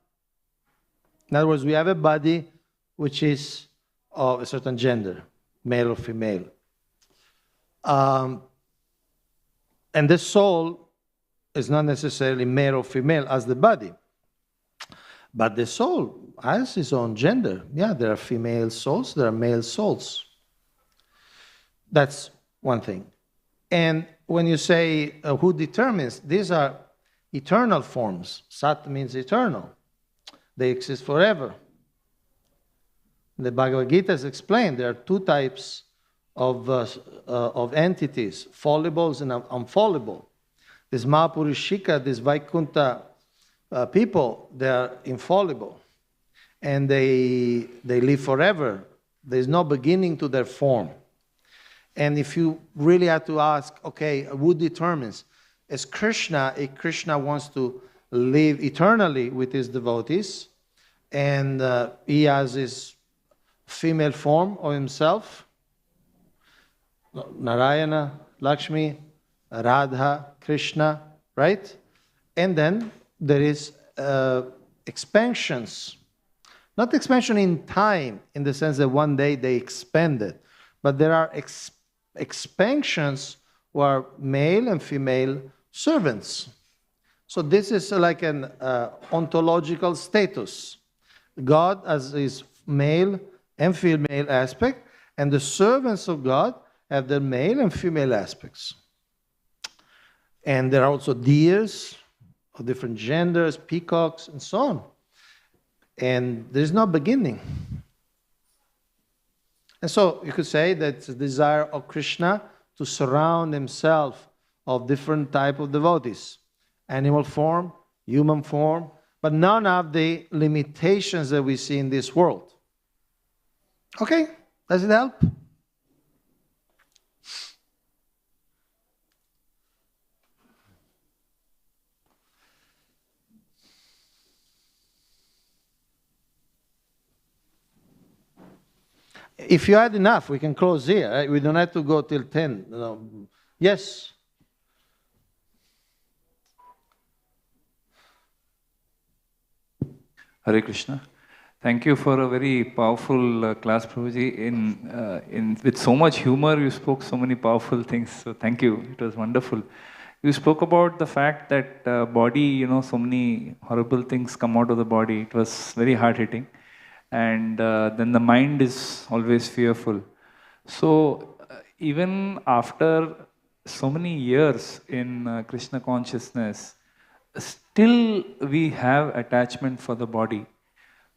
In other words, we have a body which is of a certain gender, male or female. And the soul is not necessarily male or female as the body. But the soul has its own gender. Yeah, there are female souls, there are male souls. That's one thing. And when you say who determines, these are eternal forms. Sat means eternal. They exist forever. The Bhagavad Gita is explained there are two types of entities, fallibles and unfallible. This Mahapurishika, this Vaikuntha people, they are infallible. And they live forever. There's no beginning to their form. And if you really have to ask, okay, who determines? As Krishna, if Krishna wants to live eternally with his devotees, and he has his female form of himself, Narayana, Lakshmi, Radha, Krishna, right? And then there is expansions. Not expansion in time, in the sense that one day they expanded, but there are expansions who are male and female servants. So this is like an ontological status. God has his male and female aspect, and the servants of God have their male and female aspects. And there are also deers of different genders, peacocks, and so on. And there's no beginning. And so you could say that it's the desire of Krishna to surround himself of different type of devotees. Animal form, human form, but none of the limitations that we see in this world. Okay, does it help? If you had enough, we can close here. Right? We don't have to go till 10. No. Yes? Hare Krishna. Thank you for a very powerful class, Prabhuji. With so much humor, you spoke so many powerful things. So thank you. It was wonderful. You spoke about the fact that body, so many horrible things come out of the body. It was very hard-hitting. And then the mind is always fearful. So even after so many years in Krishna consciousness, still we have attachment for the body.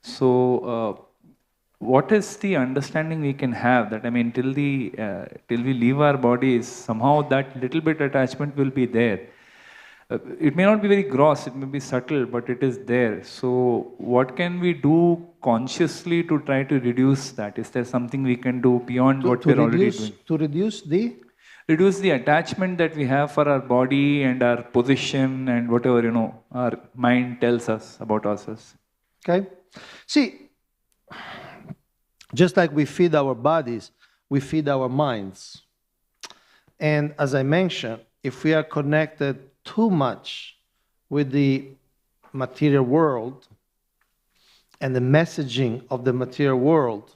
So what is the understanding we can have that, till we leave our bodies, somehow that little bit attachment will be there. It may not be very gross, it may be subtle, but it is there. So what can we do consciously to try to reduce that? Is there something we can do beyond what we're already doing? To reduce the? Reduce the attachment that we have for our body and our position and whatever, our mind tells us about ourselves. Okay. See, just like we feed our bodies, we feed our minds. And as I mentioned, if we are connected too much with the material world and the messaging of the material world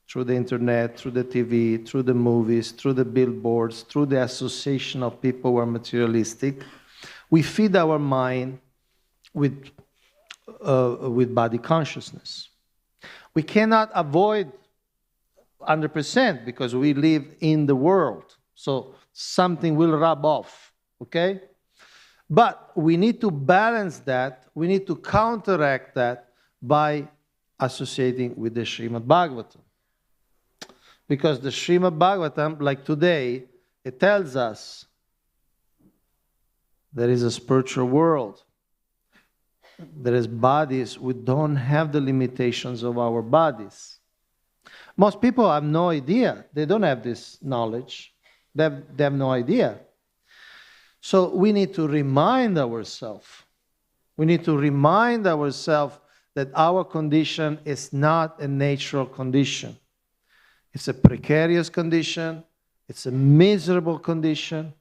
through the internet, through the TV, through the movies, through the billboards, through the association of people who are materialistic, we feed our mind with body consciousness. We cannot avoid 100% because we live in the world. So something will rub off, okay? But we need to balance that. We need to counteract that by associating with the Srimad Bhagavatam. Because the Srimad Bhagavatam, like today, it tells us there is a spiritual world. There is bodies. We don't have the limitations of our bodies. Most people have no idea. They don't have this knowledge. They have no idea. So we need to remind ourselves. We need to remind ourselves that our condition is not a natural condition. It's a precarious condition. It's a miserable condition.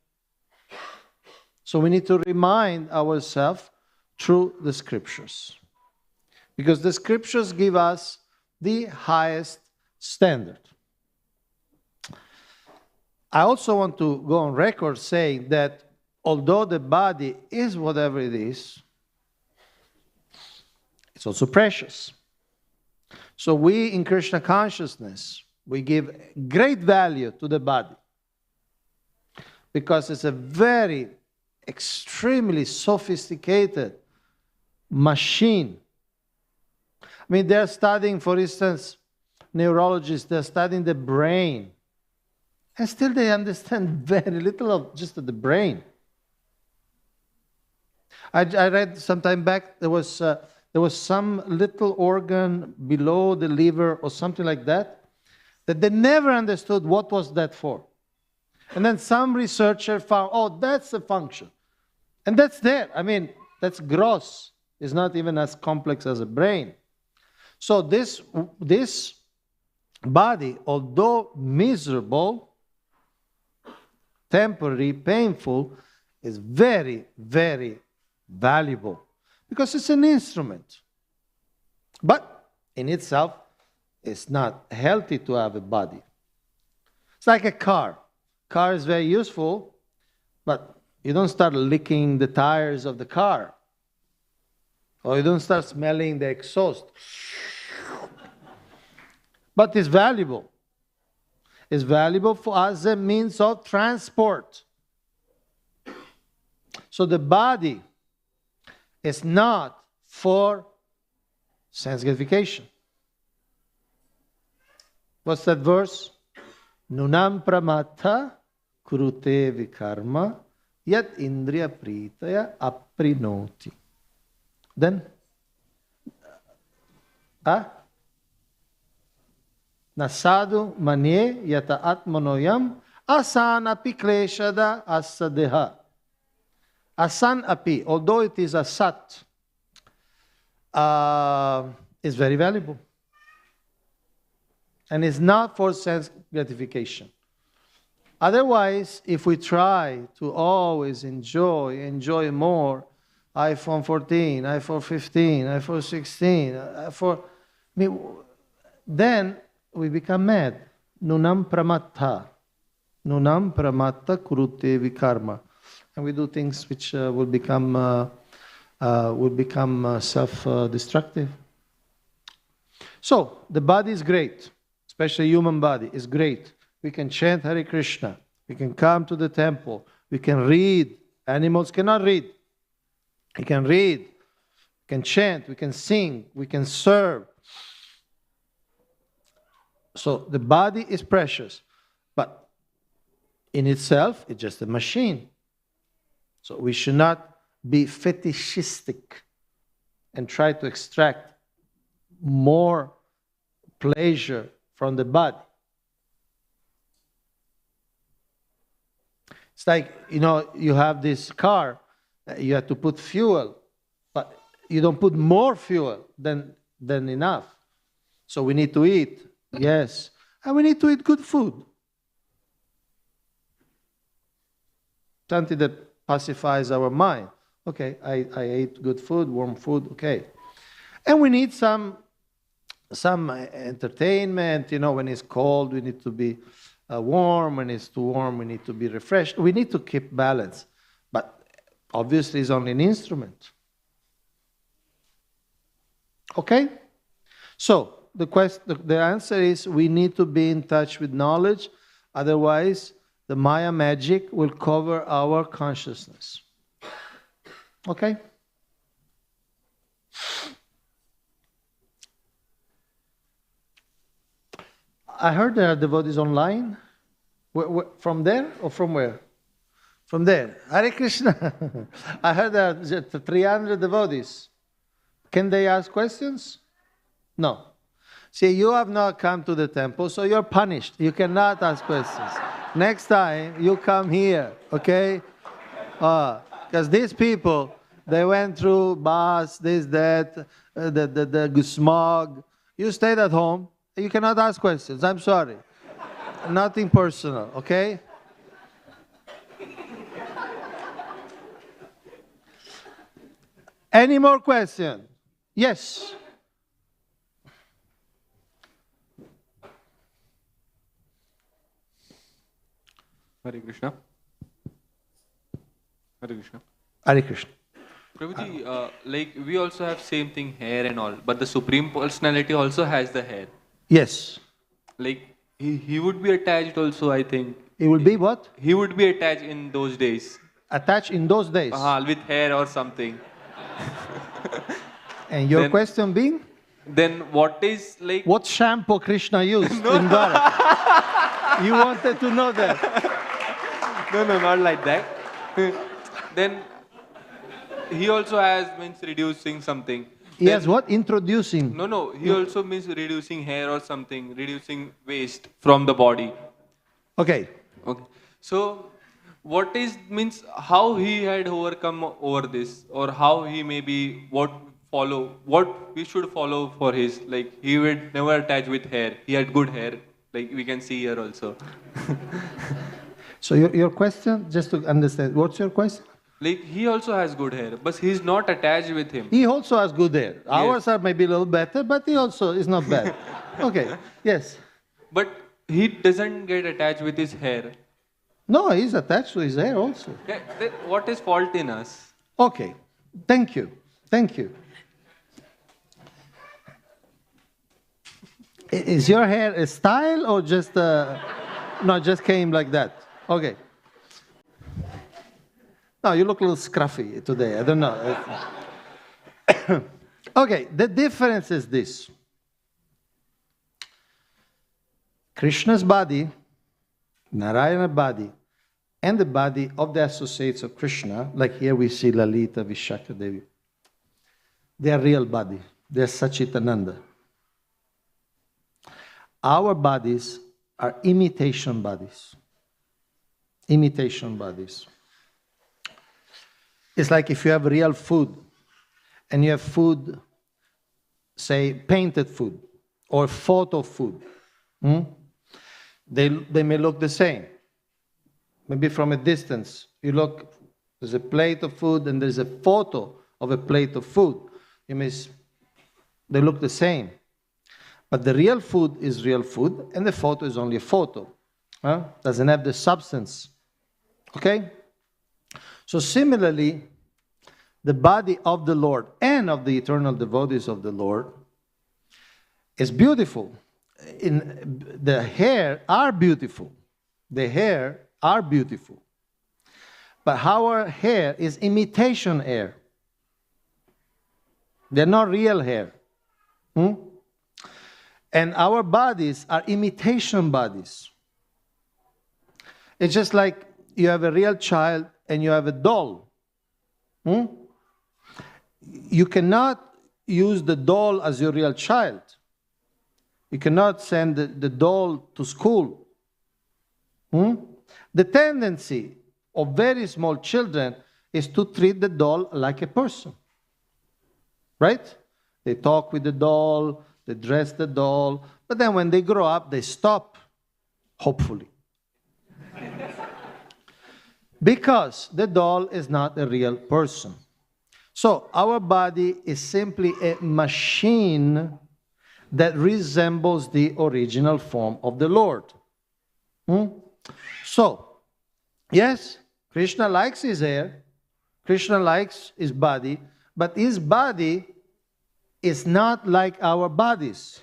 So we need to remind ourselves through the scriptures. Because the scriptures give us the highest standard. I also want to go on record saying that although the body is whatever it is, it's also precious. So we in Krishna consciousness, we give great value to the body because it's a very extremely sophisticated machine. They're studying, for instance, neurologists, they're studying the brain. And still they understand very little of just the brain. I read some time back, there was some little organ below the liver or something like that they never understood what was that for. And then some researcher found, oh, that's a function. And that's there. That's gross. It's not even as complex as a brain. So this body, although miserable, temporary, painful, is very, very valuable because it's an instrument. But in itself, it's not healthy to have a body. It's like a car. Car is very useful, but you don't start licking the tires of the car. Or you don't start smelling the exhaust. But it's valuable. It's valuable for us as a means of transport. So the body is not for sense gratification. What's that verse? Nunam pramattha kurute vikarma yat indriya pritaya aprinoti. Then, nasadu manye yata atmanoyam asan api kleshada asadeha. Asan api, although it is a sat, is very valuable. And it's not for sense gratification. Otherwise, if we try to always enjoy more, iPhone 14, iPhone 15, iPhone 16, then we become mad. Nunam pramatta. Nunam pramatta kurute vikarma. And we do things which will become self-destructive. So, the body is great, especially human body is great. We can chant Hare Krishna. We can come to the temple. We can read. Animals cannot read. We can read. We can chant. We can sing. We can serve. So the body is precious. But in itself, it's just a machine. So we should not be fetishistic and try to extract more pleasure from the body. It's like, you have this car, you have to put fuel, but you don't put more fuel than enough. So we need to eat, yes, and we need to eat good food. Something that pacifies our mind. Okay, I ate good food, warm food, okay. And we need some entertainment, when it's cold, we need to be warm. When it's too warm, we need to be refreshed. We need to keep balance. But obviously, it's only an instrument. Okay? So, the answer is we need to be in touch with knowledge. Otherwise, the Maya magic will cover our consciousness. Okay? I heard there are devotees online. From there or from where? From there. Hare Krishna. I heard there are 300 devotees. Can they ask questions? No. See, you have not come to the temple, so you're punished. You cannot ask questions. Next time, you come here, okay? Because these people, they went through bus, this, that, the smog. You stayed at home. You cannot ask questions. I'm sorry. Nothing personal, okay? Any more questions? Yes. Hare Krishna. Hare Krishna. Hare Krishna. Prabhuji, like we also have same thing, hair and all, but the Supreme Personality also has the hair. Yes. Like he would be attached also, I think. It will be what? He would be attached in those days. Attached in those days. With hair or something. And your question being? Then what is like... What shampoo Krishna used in Dwara? You wanted to know that? No, not like that. Then he also means reducing something. Yes, what? Introducing. No, he also means reducing hair or something, reducing waste from the body. Okay. So, what means how he had overcome over this, or how he maybe what we should follow for his, like he would never attach with hair. He had good hair, like we can see here also. So your question, just to understand, what's your question? Like he also has good hair, but he's not attached with him. He also has good hair. Yes. Ours are maybe a little better, but he also is not bad. Okay, yes. But he doesn't get attached with his hair. No, he's attached to his hair also. Yeah, what is fault in us? Okay, thank you. Is your hair a style or just, just came like that? Okay. No, you look a little scruffy today. I don't know. Okay, the difference is this. Krishna's body, Narayana's body, and the body of the associates of Krishna, like here we see Lalita, Vishakha Devi, they are real body. They are Sachitananda. Our bodies are imitation bodies. Imitation bodies. It's like if you have real food and you have food, say painted food or photo food. Hmm? They may look the same. Maybe from a distance, you look, there's a plate of food and there's a photo of a plate of food. They look the same. But the real food is real food and the photo is only a photo. Doesn't have the substance. Okay? So similarly, the body of the Lord and of the eternal devotees of the Lord is beautiful. The hair are beautiful. The hair are beautiful. But our hair is imitation hair. They're not real hair. And our bodies are imitation bodies. It's just like you have a real child and you have a doll. You cannot use the doll as your real child. You cannot send the doll to school. The tendency of very small children is to treat the doll like a person. Right? They talk with the doll, they dress the doll, but then when they grow up, they stop, hopefully. Because the doll is not a real person. So our body is simply a machine that resembles the original form of the Lord. So, yes, Krishna likes his hair, Krishna likes his body, but his body is not like our bodies.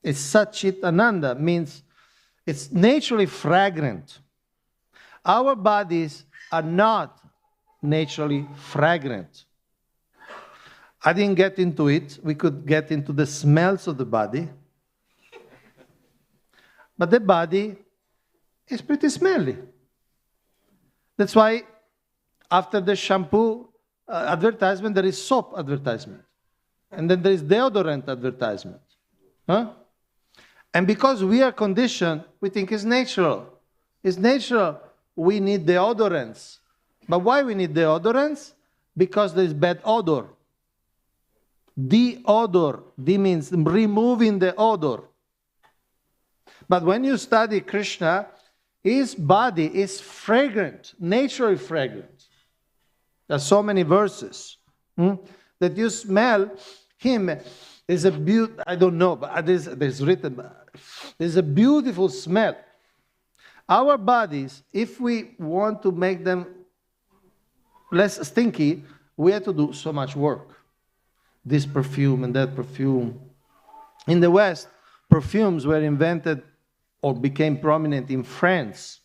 It's Satchit Ananda, means it's naturally fragrant. Our bodies are not naturally fragrant. I didn't get into it. We could get into the smells of the body. But the body is pretty smelly. That's why after the shampoo advertisement, there is soap advertisement. And then there is deodorant advertisement. And because we are conditioned, we think it's natural. It's natural. We need deodorants. But why we need deodorants? Because there is bad odor. De-odor. De means removing the odor. But when you study Krishna, his body is fragrant, naturally fragrant. There are so many verses that you smell him. There's a I don't know, but there's written, there's a beautiful smell. Our bodies, if we want to make them less stinky, we have to do so much work. This perfume and that perfume. In the West, perfumes were invented or became prominent in France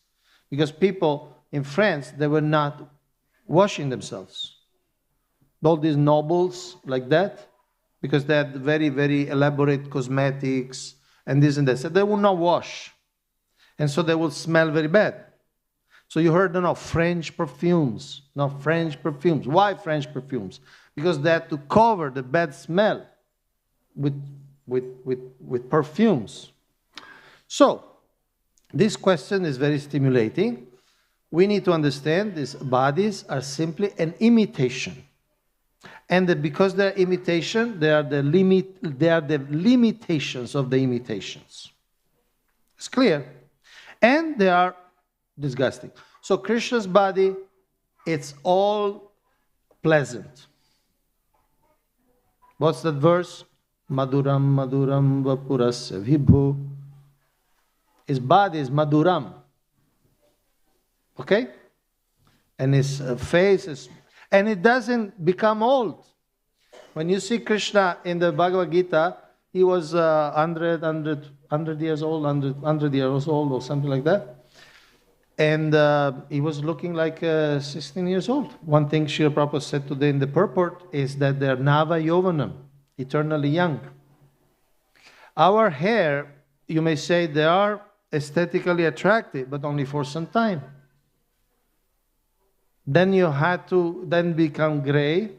because people in France, they were not washing themselves. All these nobles like that, because they had very, very elaborate cosmetics and this and that, so they would not wash. And so they will smell very bad. So you heard, French perfumes. No, French perfumes. Why French perfumes? Because they had to cover the bad smell with perfumes. So, this question is very stimulating. We need to understand these bodies are simply an imitation. And that because they're imitation, they are the limitations of the imitations. It's clear. And they are disgusting. So Krishna's body, it's all pleasant. What's that verse? Maduram Maduram Vapurasya Vibhu. His body is Maduram. Okay? And his face is... And it doesn't become old. When you see Krishna in the Bhagavad Gita, he was 100 years old, 100 years old or something like that. And he was looking like 16 years old. One thing Srila Prabhupada said today in the purport is that they're Nava Yovanam, eternally young. Our hair, you may say they are aesthetically attractive, but only for some time. Then you had to then become gray,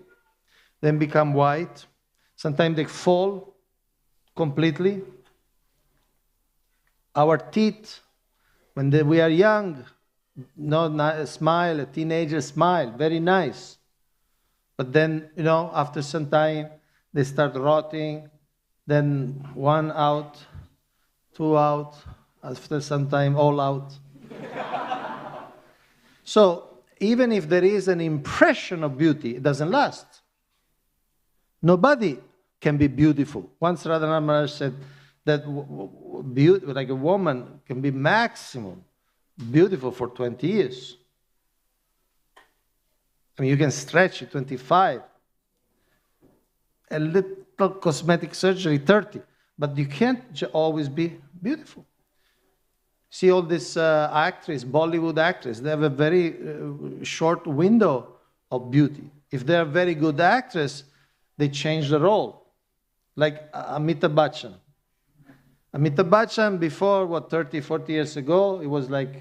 then become white. Sometimes they fall completely. Our teeth, when we are young, a smile, a teenager smile, very nice. But then, after some time, they start rotting, then one out two out, after some time, all out. So even if there is an impression of beauty, it doesn't last. Nobody can be beautiful. Once Radha Maharaj said that beauty, like a woman can be maximum beautiful for 20 years. I mean, you can stretch it 25. A little cosmetic surgery 30. But you can't always be beautiful. See all these actresses, Bollywood actresses, they have a very short window of beauty. If they're a very good actress, they change the role. Like Amitabh Bachchan. Amitabh Bachchan, before, 30, 40 years ago, it was like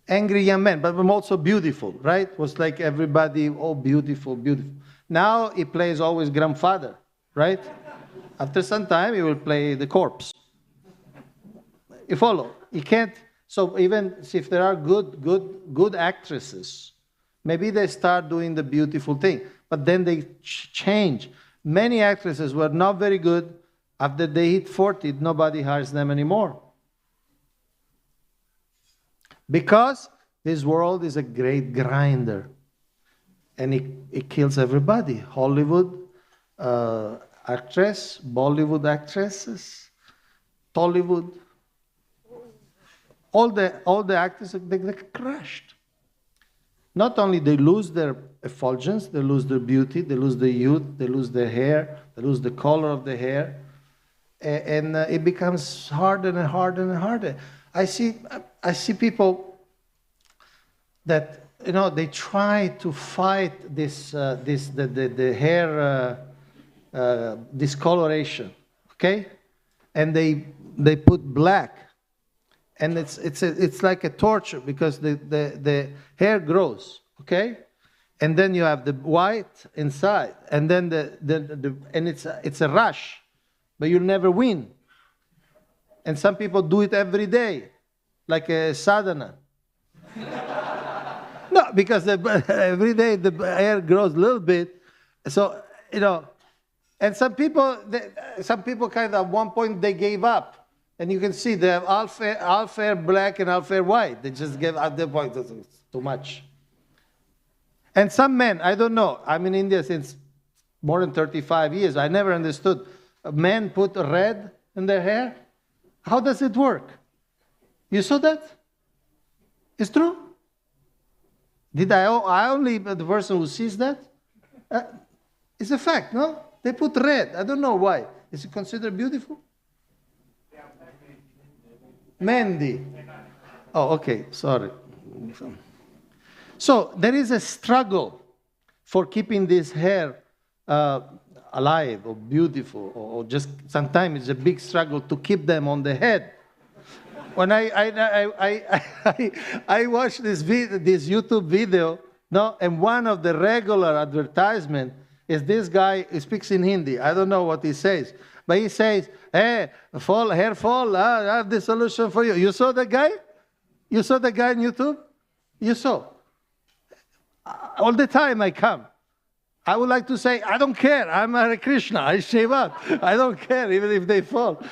Angry Young Man, but also beautiful, right? It was like everybody, oh, beautiful, beautiful. Now he plays always grandfather, right? After some time, he will play the corpse. You follow? He can't. So even if there are good actresses, maybe they start doing the beautiful thing, but then they change. Many actresses were not very good. After they hit 40, nobody hires them anymore. Because this world is a great grinder. And it kills everybody. Hollywood actress, Bollywood actresses, Tollywood. All the actors, they crashed. Not only they lose their effulgence, they lose their beauty, they lose their youth, they lose their hair, they lose the color of the hair. And it becomes harder and harder and harder. I see people that, you know, they try to fight the hair discoloration, okay? And they put black, and it's like a torture because the hair grows, okay? And then you have the white inside, and then and it's a rush, but you'll never win. And some people do it every day, like a sadhana. No, because every day the hair grows a little bit. So, you know, and some people kind of at one point they gave up. And you can see they have half hair black and half hair white. They just gave at the point, it's too much. And some men, I don't know, I'm in India since more than 35 years. I never understood. Men put red in their hair. How does it work? You saw that? It's true? Did I only the person who sees that? It's a fact, no? They put red. I don't know why. Is it considered beautiful? Mehndi. Oh, okay. Sorry. So there is a struggle for keeping this hair alive or beautiful, or just sometimes it's a big struggle to keep them on the head. When I watched this YouTube video, no, and one of the regular advertisement is this guy. He speaks in Hindi. I don't know what he says, but he says, "Hey, hair fall. I have the solution for you." You saw the guy? You saw the guy on YouTube? You saw? All the time I come. I would like to say, I don't care. I'm Hare Krishna. I shave up. I don't care even if they fall.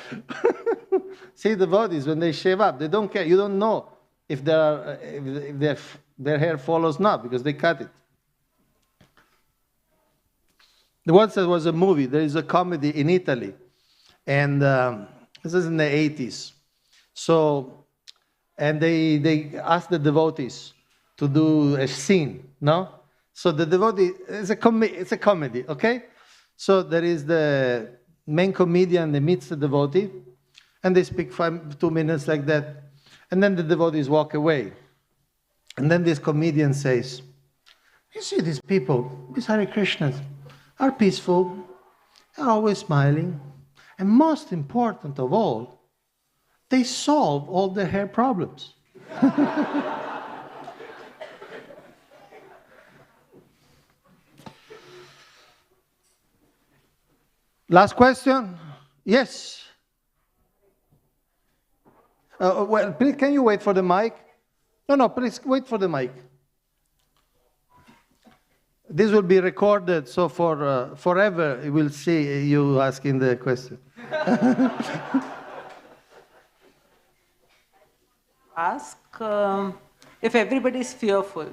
See the bodies when they shave up, they don't care. You don't know if their hair follows not because they cut it. Once there was a movie. There is a comedy in Italy, and this is in the 80s. So, and they asked the devotees to do a scene, no? So the devotee, it's a comedy, okay? So there is the main comedian that meets the devotee, and they speak 2 minutes like that, and then the devotees walk away. And then this comedian says, you see these people, these Hare Krishnas, are peaceful, are always smiling, and most important of all, they solve all their hair problems. Last question? Yes. Well, please, can you wait for the mic? No, please wait for the mic. this will be recorded, so for forever we will see you asking the question. Ask if everybody is fearful.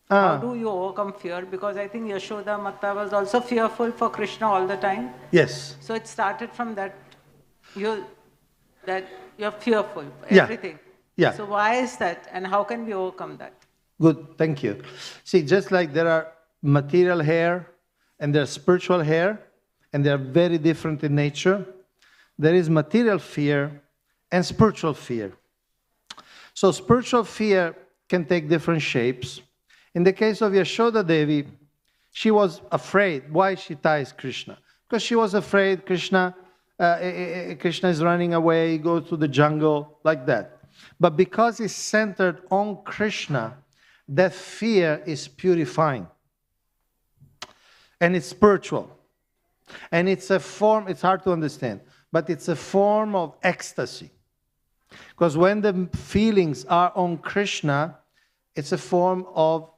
How do you overcome fear? Because I think Yashoda Mata was also fearful for Krishna all the time. Yes. So it started from that you're fearful for Yeah. everything. Yeah. So why is that, and how can we overcome that? Good, thank you. See, just like there are material hair and there's spiritual hair, and they are very different in nature, there is material fear and spiritual fear. So spiritual fear can take different shapes. In the case of Yashoda Devi, she was afraid. Why she ties Krishna? Because she was afraid Krishna is running away, goes to the jungle, like that. But because it's centered on Krishna, that fear is purifying. And it's spiritual. And it's a form, it's hard to understand, but it's a form of ecstasy. Because when the feelings are on Krishna, it's a form of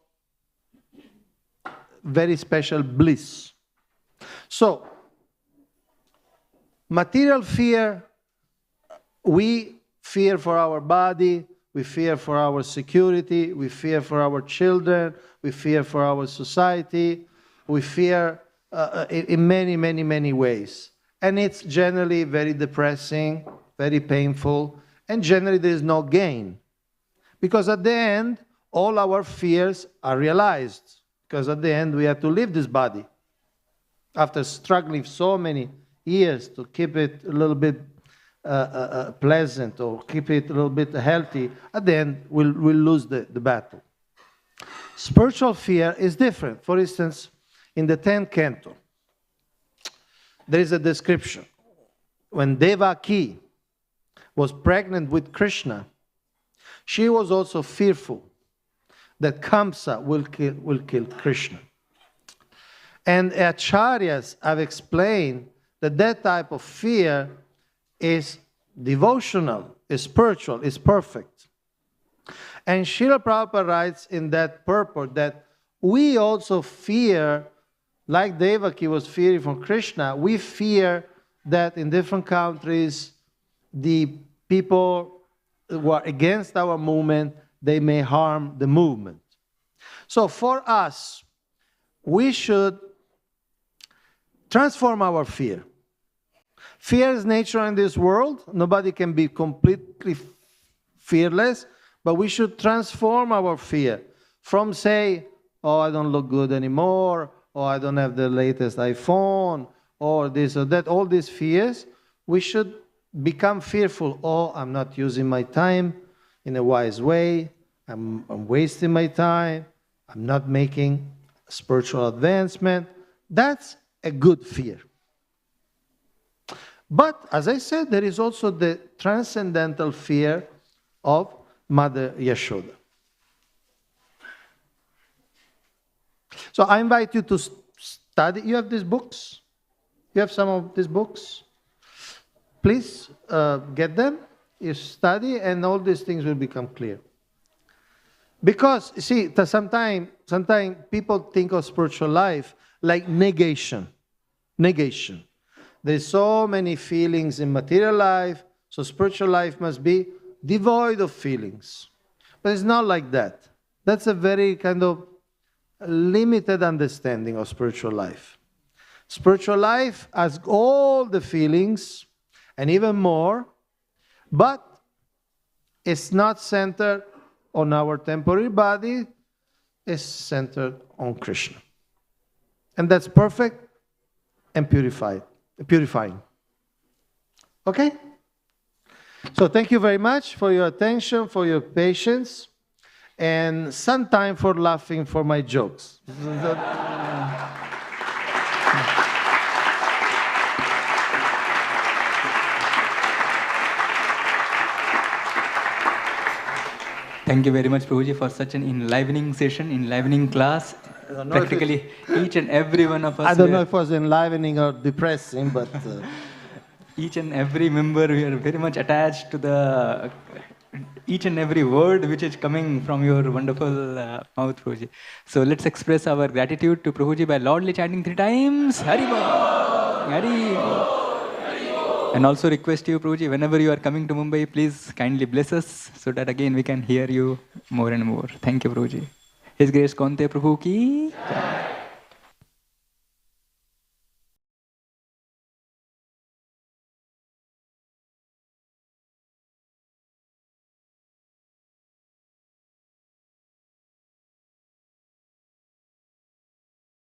very special bliss. So, material fear, we fear for our body, we fear for our security, we fear for our children, we fear for our society, we fear in many, many, many ways. And it's generally very depressing, very painful, and generally there is no gain. Because at the end, all our fears are realized. Because at the end, we have to leave this body. After struggling so many years to keep it a little bit pleasant or keep it a little bit healthy, at the end, we'll lose the battle. Spiritual fear is different. For instance, in the 10th canto, there is a description. When Devaki was pregnant with Krishna, she was also fearful that Kamsa will kill Krishna. And acharyas have explained that that type of fear is devotional, is spiritual, is perfect. And Srila Prabhupada writes in that purport that we also fear, like Devaki was fearing from Krishna, we fear that in different countries, the people who are against our movement, they may harm the movement. So for us, we should transform our fear. Fear is nature in this world. Nobody can be completely fearless, but we should transform our fear from say, oh, I don't look good anymore, or I don't have the latest iPhone, or this or that, all these fears, we should become fearful. Oh, I'm not using my time in a wise way. I'm wasting my time. I'm not making spiritual advancement. That's a good fear. But, as I said, there is also the transcendental fear of Mother Yashoda. So I invite you to study. You have these books? You have some of these books? Please get them. You study, and all these things will become clear. Because, see, sometimes people think of spiritual life like negation. Negation. There's so many feelings in material life, so spiritual life must be devoid of feelings. But it's not like that. That's a very kind of limited understanding of spiritual life. Spiritual life has all the feelings, and even more, but it's not centered on our temporary body, it's centered on Krishna. And that's perfect and purifying. Okay? So thank you very much for your attention, for your patience, and some time for laughing for my jokes. Thank you very much, Prabhuji, for such an enlivening session, enlivening class. Practically each and every one of us. I don't know if it was enlivening or depressing, but... Each and every member, we are very much attached to the each and every word which is coming from your wonderful mouth, Prabhuji. So let's express our gratitude to Prabhuji by loudly chanting 3 times, Hari Bol, Hari Bol. And also request you, Prabhuji, whenever you are coming to Mumbai, please kindly bless us so that again we can hear you more and more. Thank you, Prabhuji. His Grace Kaunteya Prabhu ki Jai.